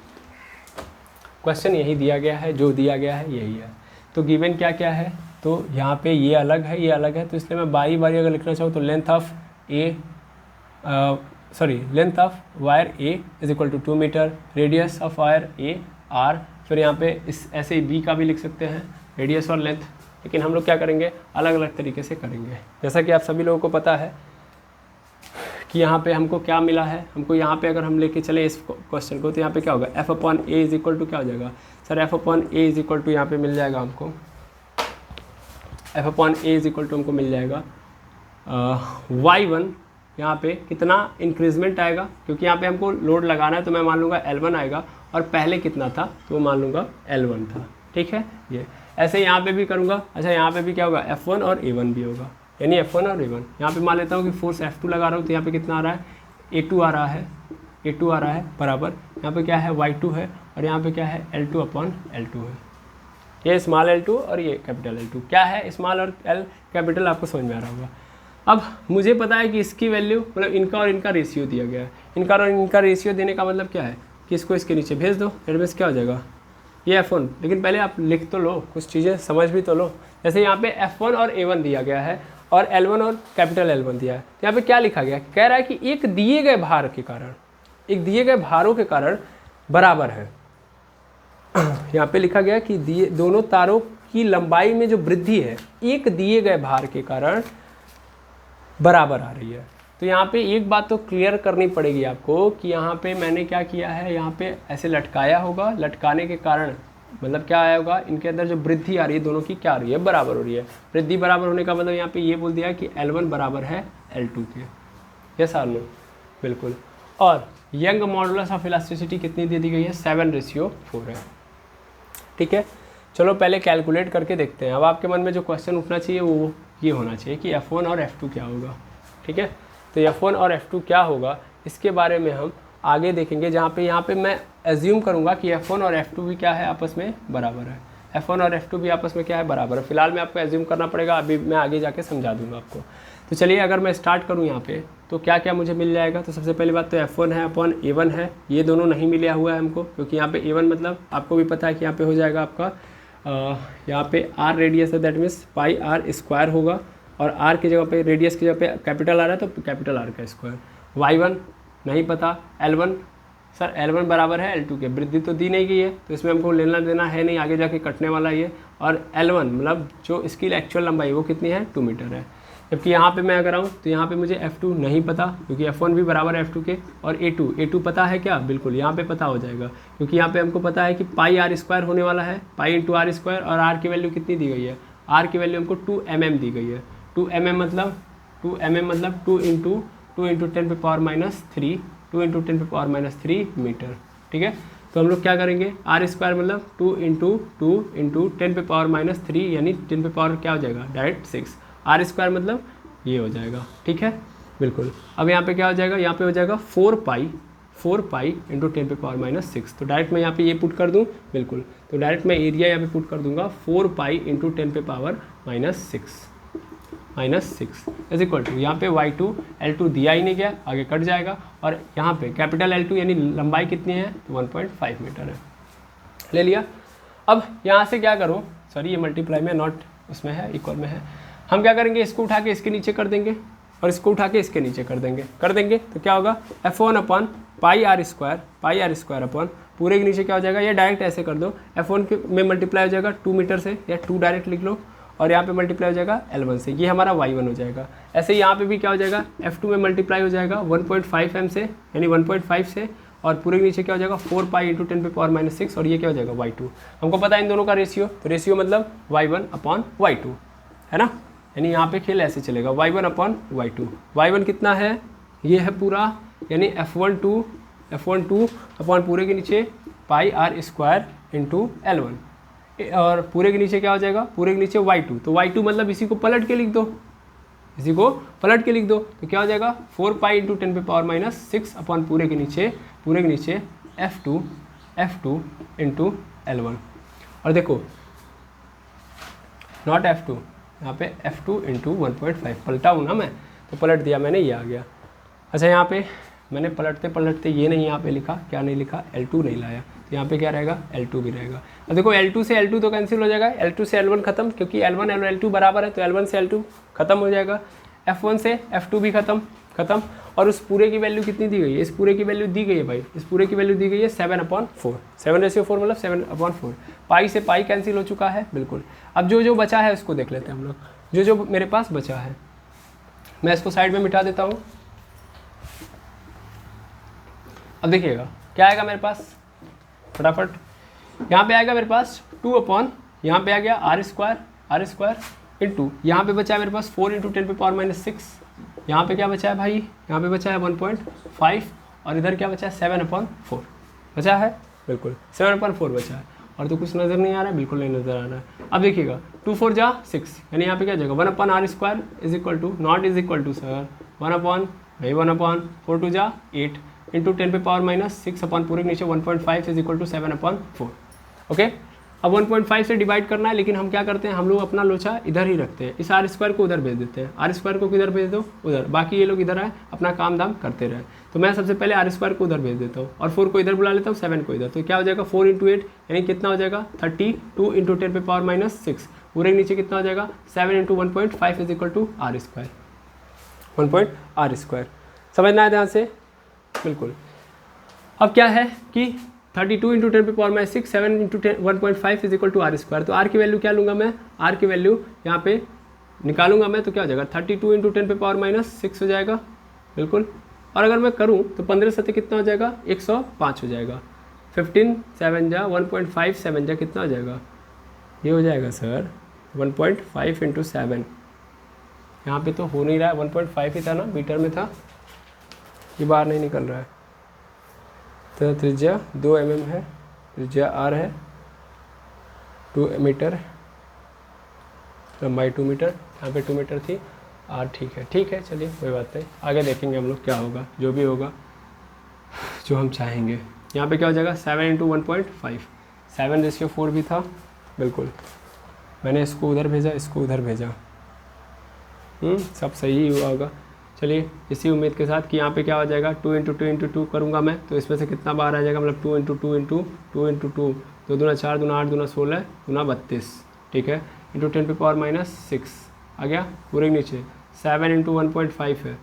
Speaker 1: क्वेश्चन यही दिया गया है, जो दिया गया है यही है। तो गिवन क्या क्या है, तो यहाँ पे ये अलग है, ये अलग है, तो इसलिए मैं बारी बारी अगर लिखना चाहूँ तो length of wire A is equal to 2 metre, radius of wire A R, फिर यहाँ पे इस ऐसे बी का भी लिख सकते हैं, रेडियस और लेंथ। लेकिन हम लोग क्या करेंगे, अलग अलग तरीके से करेंगे। जैसा कि आप सभी लोगों को पता है कि यहाँ पे हमको क्या मिला है, हमको यहाँ पे अगर हम लेके चले इस क्वेश्चन को तो यहाँ पे क्या होगा, F upon A is equal to क्या हो जाएगा sir, F upon A is equal to यहाँ पे मिल जाएगा हमको, F upon A is equal to हमको मिल जाएगा y1 यहाँ पे कितना इंक्रीजमेंट आएगा, क्योंकि यहाँ पे हमको लोड लगाना है, तो मैं मान लूँगा L1 आएगा, और पहले कितना था तो मान लूँगा L1 था। ठीक है, ये ऐसे यहाँ पे भी करूँगा। अच्छा, यहाँ पे भी क्या होगा, F1 और A1 भी होगा, यानी F1 और A1। यहाँ पे मान लेता हूँ कि फोर्स F2 लगा रहा हूँ, तो यहाँ पे कितना आ रहा है, A2 आ रहा है, A2 आ रहा है बराबर, यहाँ पे क्या है y2 है, और यहाँ पे क्या है L2 अपॉन L2 है। ये स्मॉल L2 और ये कैपिटल L2। क्या है स्मॉल और L कैपिटल, आपको समझ में आ रहा होगा। अब मुझे पता है कि इसकी वैल्यू मतलब इनका और इनका रेशियो दिया गया है। इनका और इनका रेशियो देने का मतलब क्या है कि इसको इसके नीचे भेज दो, एडमेस क्या हो जाएगा, ये F1। लेकिन पहले आप लिख तो लो, कुछ चीज़ें समझ भी तो लो। जैसे यहाँ पे F1 और A1 दिया गया है और L1 और कैपिटल L1 दिया है, तो यहाँ पे क्या लिखा गया, कह रहा है कि एक दिए गए भार के कारण, एक दिए गए भारों के कारण बराबर है। यहाँ पे लिखा गया कि दोनों तारों की लंबाई में जो वृद्धि है एक दिए गए भार के कारण बराबर आ रही है। तो यहाँ पे एक बात तो क्लियर करनी पड़ेगी आपको कि यहाँ पे मैंने क्या किया है, यहाँ पे ऐसे लटकाया होगा, लटकाने के कारण मतलब क्या आया होगा, इनके अंदर जो वृद्धि आ रही है दोनों की क्या आ रही है, बराबर हो रही है। वृद्धि बराबर होने का मतलब यहाँ पे ये बोल दिया कि L1 बराबर है L2 के। यस और नो, बिल्कुल। और यंग मॉडुलस ऑफ इलास्टिसिटी कितनी दे दी गई है, 7:4 है। ठीक है, चलो पहले कैलकुलेट करके देखते हैं। अब आपके मन में जो क्वेश्चन उठना चाहिए वो ये होना चाहिए कि F1 और F2 क्या होगा। ठीक है, तो F1 और F2 क्या होगा इसके बारे में हम आगे देखेंगे, जहाँ पे यहाँ पे मैं एज्यूम करूँगा कि F1 और F2 भी क्या है, आपस में बराबर है। F1 और F2 भी आपस में क्या है, बराबर है। फिलहाल में आपको एज्यूम करना पड़ेगा, अभी मैं आगे जाके समझा दूँगा आपको। तो चलिए अगर मैं स्टार्ट करूँ यहाँ पे तो क्या क्या मुझे मिल जाएगा। तो सबसे पहली बात तो F1 है अपॉन A1 है, ये दोनों नहीं मिला हुआ है हमको, क्योंकि यहाँ पे A1 मतलब आपको भी पता है कि यहाँ पे हो जाएगा आपका यहाँ पे R रेडियस है, that means pi R square होगा, और R की जगह पे रेडियस की जगह पे कैपिटल आ रहा है तो कैपिटल R का स्क्वायर। Y1 नहीं पता, L1 सर L1 बराबर है L2 के, वृद्धि तो दी नहीं गई है तो इसमें हमको लेना देना है नहीं, आगे जाके कटने वाला ये। और L1 मतलब जो इसकी एक्चुअल लंबाई वो कितनी है, 2 मीटर है। जबकि यहाँ पे मैं अगर आऊँ तो यहाँ पे मुझे F2 नहीं पता, क्योंकि F1 भी बराबर है F2 के। और A2 पता है क्या, बिल्कुल यहाँ पे पता हो जाएगा, क्योंकि यहाँ पे हमको पता है कि पाई R स्क्वायर होने वाला है, पाई इंटू R स्क्वायर, और R की वैल्यू कितनी दी गई है, R की वैल्यू हमको 2 mm दी गई है। 2 mm मतलब 2 इंटू 10⁻³ 2 इंटू 10⁻³ मीटर। ठीक है, तो हम लोग क्या करेंगे, R स्क्वायर मतलब 2 इंटू 10⁻³ यानी 10 पे पावर क्या हो जाएगा, डायरेक्ट 6। R स्क्वायर मतलब ये हो जाएगा। ठीक है, बिल्कुल। अब यहाँ पे क्या हो जाएगा, यहाँ पे हो जाएगा 4 पाई इंटू 10⁻⁶। तो डायरेक्ट मैं यहाँ पे ये पुट कर दूँ, बिल्कुल। तो डायरेक्ट मैं एरिया यहाँ पे पुट कर दूंगा 4 pi into 10⁻⁻6 is equal to, यहाँ पे y2 L2 दिया ही नहीं गया, आगे कट जाएगा। और यहाँ पे कैपिटल L2 यानी लंबाई कितनी है, तो 1.5 मीटर है, ले लिया। अब यहाँ से क्या करूँ, सॉरी ये मल्टीप्लाई में नॉट उसमें है, इक्वल में है। हम क्या करेंगे, इसको उठा के इसके नीचे कर देंगे और इसको उठा के इसके नीचे कर देंगे तो क्या होगा, F1 upon pi R square upon पूरे के नीचे क्या हो जाएगा, ये डायरेक्ट ऐसे कर दो, F1 में मल्टीप्लाई हो जाएगा 2 मीटर से, या 2 डायरेक्ट लिख लो, और यहाँ पे मल्टीप्लाई हो जाएगा L1 से, ये हमारा y1 हो जाएगा। ऐसे ही यहाँ पे भी क्या हो जाएगा, F2 में मल्टीप्लाई हो जाएगा 1.5m से, यानी 1.5 से, और पूरे के नीचे क्या हो जाएगा 4 पाई इंटू 10⁻⁻6, और ये क्या हो जाएगा y2। हमको पता है इन दोनों का रेशियो, तो रेशियो मतलब y1/y2 है ना, यानी यहाँ पे खेल ऐसे चलेगा y1/y2। y1 कितना है, ये है पूरा, यानी F12 अपॉन पूरे के नीचे पाई r स्क्वायर इंटू L1, और पूरे के नीचे क्या हो जाएगा, पूरे के नीचे y2, तो y2 मतलब इसी को पलट के लिख दो, इसी को पलट के लिख दो, तो क्या हो जाएगा 4 पाई इंटू 10⁻⁻6 अपॉन पूरे के नीचे F2 इंटू L1। और देखो नॉट F2, यहाँ पे F2 इंटू 1.5 पलटा हूँ ना मैं, तो पलट दिया मैंने, ये आ गया। अच्छा यहाँ पे मैंने पलटते पलटते ये नहीं यहाँ पे लिखा, क्या नहीं लिखा, L2 नहीं लाया, तो यहाँ पे क्या रहेगा, L2 भी रहेगा। अब देखो L2 से L2 तो कैंसिल हो जाएगा, L2 से L1 खत्म, क्योंकि L1 और L2 बराबर है, तो L1 से L2 खत्म हो जाएगा, F1 से F2 भी खत्म। और उस पूरे की वैल्यू कितनी दी गई है, इस पूरे की वैल्यू दी गई है भाई, इस पूरे की वैल्यू दी गई है 7/4, 7/4 मतलब 7/4, पाई से पाई कैंसिल हो चुका है बिल्कुल। अब जो बचा है उसको देख लेते हैं हम लोग, जो मेरे पास बचा है, मैं इसको साइड में मिटा देता हूँ। अब देखिएगा क्या आएगा मेरे पास, फटाफट यहाँ पे आएगा मेरे पास 2 अपॉन, यहाँ पे आ गया r स्क्वायर इंटू, यहाँ पे बचा है मेरे पास 4 इंटू 10⁻⁻6, यहाँ पे क्या बचा है भाई, यहाँ पे बचा है 1.5, और इधर क्या बचा है 7/4 बचा है, बिल्कुल 7/4 बचा है। और तो कुछ नज़र नहीं आ रहा है, बिल्कुल नहीं नज़र आ रहा है। अब देखिएगा 2 4 जा 6, यानी यहाँ पे क्या जाएगा 1/r square is equal to, not is equal to sir 1/4 2 जा 8 इंटू 10⁻⁻6 अपॉन पूरे के नीचे 1.5 इज इक्वल टू 7/4। ओके, अब 1.5 से डिवाइड करना है, लेकिन हम क्या करते हैं, हम लोग अपना लोचा इधर ही रखते हैं, इस r स्क्वायर को उधर भेज देते हैं, r स्क्वायर को किधर भेज दो, उधर, बाकी ये लोग इधर आए अपना काम दाम करते रहे। तो मैं सबसे पहले r स्क्वायर को उधर भेज देता हूँ, और 4 को इधर बुला लेता हूँ, 7 को इधर, तो क्या हो जाएगा 4 इंटू 8, यानी कितना हो जाएगा 32 इंटू 10⁻⁻6, पूरे के नीचे कितना हो जाएगा 7 into 1.5 is equal to r square, 1.r square. समझना है ध्यान से, बिल्कुल। अब क्या है कि 32 into 10⁻⁶, 7 into 1.5 is equal to r square, तो r की वैल्यू क्या लूँगा मैं, r की वैल्यू यहाँ पे निकालूंगा मैं, तो क्या हो जाएगा 32 इंटू 10⁻�6 हो जाएगा, बिल्कुल। और अगर मैं करूँ तो 15 सत्ते कितना हो जाएगा 105 हो जाएगा, 15 7 जा 1.5 7 जा कितना हो जाएगा, ये हो जाएगा सर 1.5 इंटू 7, यहाँ पे तो हो नहीं रहा है, 1.5 ही था ना, मीटर में था, ये बाहर नहीं निकल रहा है। तो त्रिज्या 2 mm है, त्रिज्या r है, 2 मीटर, लंबाई 2 मीटर, यहाँ पे 2 मीटर थी, r ठीक है, चलिए कोई बात नहीं, आगे देखेंगे हम लोग क्या होगा, जो भी होगा जो हम चाहेंगे। यहाँ पे क्या हो जाएगा 7 इंटू 1.5, 7/4 भी था, बिल्कुल, मैंने इसको उधर भेजा, इसको उधर भेजा, सब सही ही हुआ होगा। चलिए इसी उम्मीद के साथ कि यहाँ पे क्या हो जाएगा 2 इंटू 2 इंटू 2 करूँगा मैं, तो इसमें से कितना बाहर आ जाएगा, मतलब 2 इंटू 2 इंटू 2 इंटू 2, 2 दूना 4 दूना 8 दूना 16 दूना 32, ठीक है, इंटू 10⁻⁻6 आ गया, पूरे नीचे 7 इंटू 1.5 है,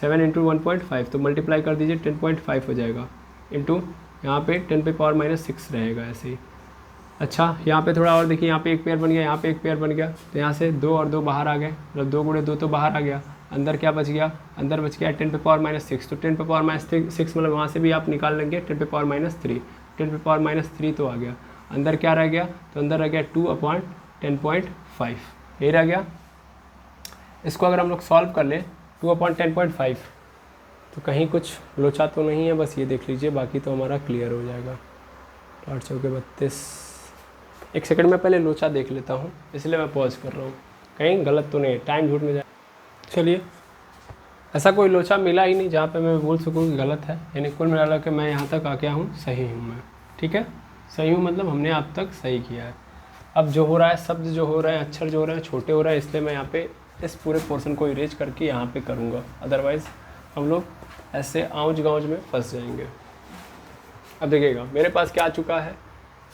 Speaker 1: 7 इंटू 1.5, तो मल्टीप्लाई कर दीजिए 10.5 हो जाएगा, इंटू यहाँ पे 10⁻⁻6 रहेगा ऐसे ही। अच्छा यहाँ पे थोड़ा और देखिए, यहाँ पे एक पेयर बन गया, यहाँ पे एक पेयर बन गया, तो यहाँ से 2 और 2 बाहर आ गए, मतलब 2 गुणे 2 तो बाहर आ गया, अंदर क्या बच गया, अंदर बच गया 10⁻⁻6, तो 10⁻�6 मतलब वहाँ से भी आप निकाल लेंगे 10⁻3, 10⁻3 तो आ गया, अंदर क्या रह गया, तो अंदर रह गया 2/10.5, यही रह गया। इसको अगर हम लोग सॉल्व कर ले 2/10.5, तो कहीं कुछ लोचा तो नहीं है, बस ये देख लीजिए, बाकी तो हमारा क्लियर हो जाएगा। 8 चौके 32, एक सेकंड में पहले लोचा देख लेता हूँ, इसलिए मैं पॉज कर रहा हूँ, कहीं गलत तो नहीं, टाइम झूठ में जाए। चलिए, ऐसा कोई लोचा मिला ही नहीं जहाँ पे मैं बोल सकूँ कि गलत है, यानी कुल मिला के मैं यहाँ तक आके हूँ, सही हूँ मैं, ठीक है, सही हूँ मतलब हमने अब तक सही किया है। अब जो हो रहा है, शब्द जो हो रहे हैं, अक्षर जो हो रहे हैं छोटे हो रहे हैं, इसलिए मैं यहाँ पे इस पूरे पोर्शन को इरेज करके यहाँ पे करूँगा, अदरवाइज़ हम लोग ऐसे आउज गाउज में फंस जाएंगे। अब देखिएगा मेरे पास क्या आ चुका है,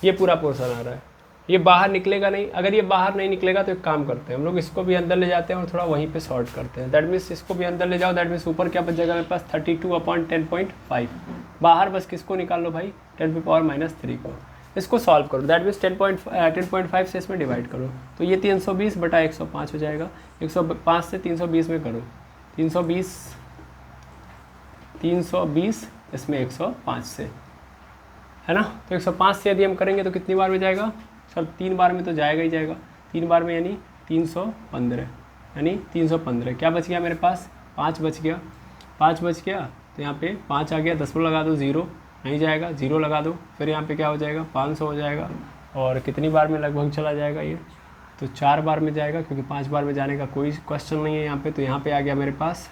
Speaker 1: ये पूरा पोर्शन आ रहा है, ये बाहर निकलेगा नहीं, अगर ये बाहर नहीं निकलेगा तो एक काम करते हैं हम लोग, इसको भी अंदर ले जाते हैं और थोड़ा वहीं पे सॉर्ट करते हैं, दैट मीन्स इसको भी अंदर ले जाओ, दैट मीन्स ऊपर क्या बच जाएगा मेरे पास 32/10.5, बाहर बस किसको निकाल लो भाई 10⁻³ को, इसको सॉल्व करो, दैट मीन्स 10.5 से इसमें डिवाइड करो, तो ये 320 बटा 105 हो जाएगा। 105 से 320 में करो, 320 इसमें 105 से, है ना। तो 105 से यदि हम करेंगे तो कितनी बार में जाएगा सर? 3 बार में तो जाएगा ही जाएगा। 3 बार में यानी 315, यानी 315। क्या बच गया मेरे पास? 5 बच गया। 5 बच गया तो यहाँ पे 5 आ गया, 10 लगा दो, 0 नहीं जाएगा, 0 लगा दो, फिर यहाँ पे क्या हो जाएगा? 500 हो जाएगा। और कितनी बार में लगभग चला जाएगा ये? तो 4 बार में जाएगा, क्योंकि 5 बार में जाने का कोई क्वेश्चन नहीं है यहाँ पे। तो यहाँ पे आ गया मेरे पास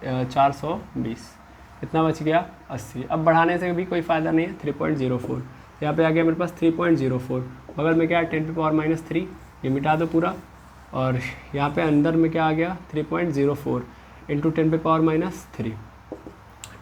Speaker 1: 420। कितना बच गया? 80। अब बढ़ाने से भी कोई फ़ायदा नहीं है, 3.04। यहाँ पे आ गया मेरे पास 3.04। बगल में क्या है? 10⁻³ ये मिटा दो पूरा। और यहाँ पे अंदर में क्या आ गया? 3.04 इंटू 10⁻³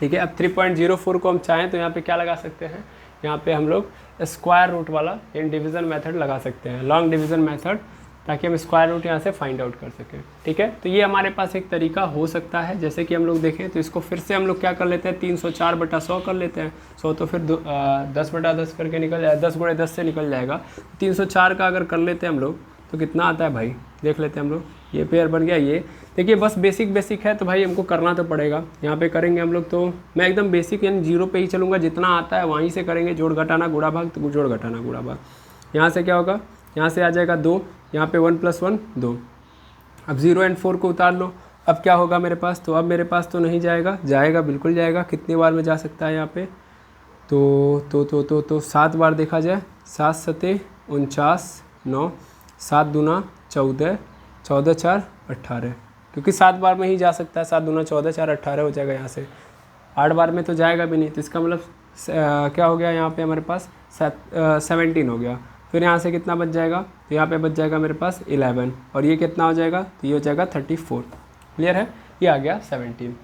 Speaker 1: ठीक है। अब 3.04 को हम चाहें तो यहाँ पे क्या लगा सकते हैं? यहाँ पे हम लोग स्क्वायर रूट वाला इन डिवीज़न मेथड लगा सकते हैं, लॉन्ग डिवीज़न मेथड, ताकि हम स्क्वायर रूट यहाँ से फाइंड आउट कर सकें। ठीक है, तो ये हमारे पास एक तरीका हो सकता है। जैसे कि हम लोग देखें तो इसको फिर से हम लोग क्या कर लेते हैं? 304/100 कर लेते हैं। 100 तो फिर 10/10 करके निकल जाएगा, 10 × 10 से निकल जाएगा। 304 का अगर कर लेते हैं हम लोग तो कितना आता है भाई? देख लेते हैं हम लोग। ये पेयर बन गया। ये देखिए बस बेसिक है, तो भाई हमको करना तो पड़ेगा। यहाँ पे करेंगे हम लोग, तो मैं एकदम बेसिक यानी 0 पे ही चलूँगा, जितना आता है वहीं से करेंगे। जोड़ घटाना गुणा भाग, तो जोड़ घटाना गुणा भाग। यहाँ से क्या होगा? यहाँ से आ जाएगा 2, यहाँ पे 1 + 1 2। अब 0 और 4 को उतार लो। अब क्या होगा मेरे पास? तो अब मेरे पास तो नहीं जाएगा, जाएगा बिल्कुल जाएगा। कितनी बार में जा सकता है यहाँ पे? तो 7 बार देखा जाए। 7 × 7 = 49, 9, 7 दूना 14, 14 × 4 = 18, क्योंकि 7 बार में ही जा सकता है। 7 दूना 14, 4 18 हो जाएगा यहाँ से। 8 बार में तो जाएगा भी नहीं, तो इसका मतलब क्या हो गया? यहाँ पे हमारे पास 17 हो गया। फिर यहाँ से कितना बच जाएगा? तो यहाँ पे बच जाएगा मेरे पास 11, और ये कितना हो जाएगा? तो ये हो जाएगा 34। क्लियर है? ये आ गया 17।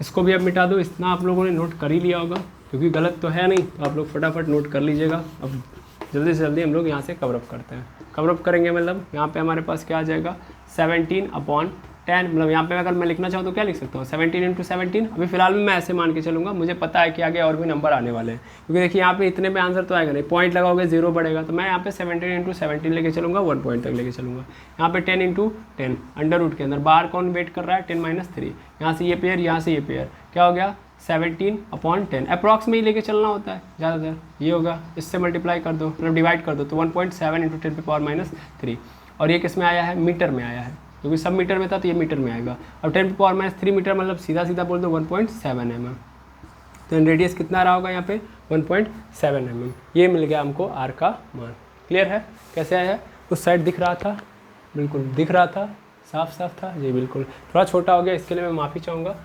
Speaker 1: इसको भी अब मिटा दो। इतना आप लोगों ने नोट कर ही लिया होगा, क्योंकि गलत तो है नहीं, तो आप लोग फटाफट नोट कर लीजिएगा। अब जल्दी से जल्दी हम लोग यहाँ से कवर अप करते हैं। कवर अप करेंगे मतलब यहाँ पे हमारे पास क्या आ जाएगा? 17/10। मतलब यहाँ पे अगर मैं लिखना चाहूँ तो क्या लिख सकता हूँ? 17 × 17। अभी फिलहाल मैं ऐसे मान के चलूँगा, मुझे पता है कि आगे और भी नंबर आने वाले हैं, क्योंकि देखिए यहाँ पे इतने में आंसर तो आएगा नहीं। पॉइंट लगाओगे 0 बढ़ेगा, तो मैं यहाँ पे 17 × 17 लेके चलूँगा, 1 पॉइंट तक लेके चलूँगा। यहाँ पे 10 × 10 अंडर रूट के अंदर बाहर कौन वेट कर रहा है? 10 - 3। यहाँ से ये पेयर, यहाँ से ये पेयर, क्या हो गया? 17/10। अप्रॉक्स में ही लेके चलना होता है ज़्यादातर। ये होगा, इससे मल्टीप्लाई कर दो, मतलब डिवाइड कर दो, तो 1.7 × 10⁻³ और ये किस में आया है? मीटर में आया है, क्योंकि सब मीटर में था तो ये मीटर में आएगा। अब 10⁻³ मीटर, मतलब सीधा सीधा बोल दो 1.7 mm। तो रेडियस कितना रहा होगा यहाँ पे? 1.7 mm। ये मिल गया हमको आर का मान। क्लियर है? कैसे आया? उस साइड दिख रहा था, बिल्कुल दिख रहा था, साफ था जी, बिल्कुल। थोड़ा छोटा हो गया, इसके लिए मैं माफ़ी चाहूँगा।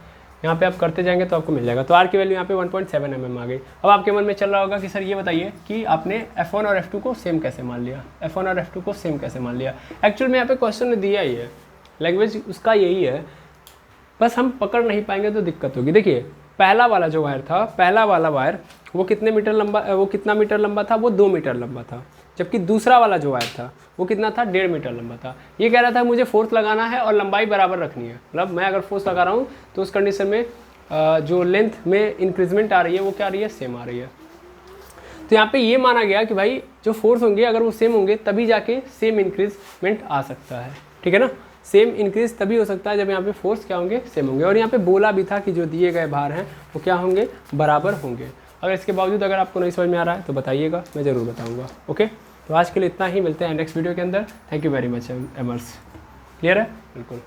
Speaker 1: यहाँ पे आप करते जाएंगे तो आपको मिल जाएगा। तो आर की वैल्यू यहाँ पे 1.7 mm आ गई। अब आपके मन में चल रहा होगा कि सर ये बताइए कि आपने F1 और F2 को सेम कैसे मान लिया? F1 और F2 को सेम कैसे मान लिया? एक्चुअल में यहाँ पे क्वेश्चन ने दिया ही है, लैंग्वेज उसका यही है, बस हम पकड़ नहीं पाएंगे तो दिक्कत होगी। देखिए पहला वाला जो वायर था, पहला वाला वायर वो कितने मीटर लंबा, वो कितना मीटर लंबा था? वो 2 मीटर लंबा था। जबकि दूसरा वाला जो वायर था वो कितना था? 1.5 मीटर लंबा था। ये कह रहा था मुझे फोर्स लगाना है और लंबाई बराबर रखनी है। मतलब मैं अगर फोर्स लगा रहा हूँ तो उस कंडीशन में जो लेंथ में इंक्रीजमेंट आ रही है वो क्या आ रही है? सेम आ रही है। तो यहाँ पे ये माना गया कि भाई जो फोर्स होंगे अगर वो सेम होंगे तभी जाके सेम इंक्रीजमेंट आ सकता है। ठीक है ना? सेम इंक्रीज तभी हो सकता है जब यहाँ पे फोर्स क्या होंगे? सेम होंगे। और यहाँ पे बोला भी था कि जो दिए गए भार हैं वो क्या होंगे? बराबर होंगे। अगर इसके बावजूद अगर आपको नहीं समझ में आ रहा है तो बताइएगा, मैं ज़रूर बताऊँगा। ओके, तो आज के लिए इतना ही, मिलते हैं नेक्स्ट वीडियो के अंदर। थैंक यू वेरी मच एमर्स। क्लियर है? बिल्कुल।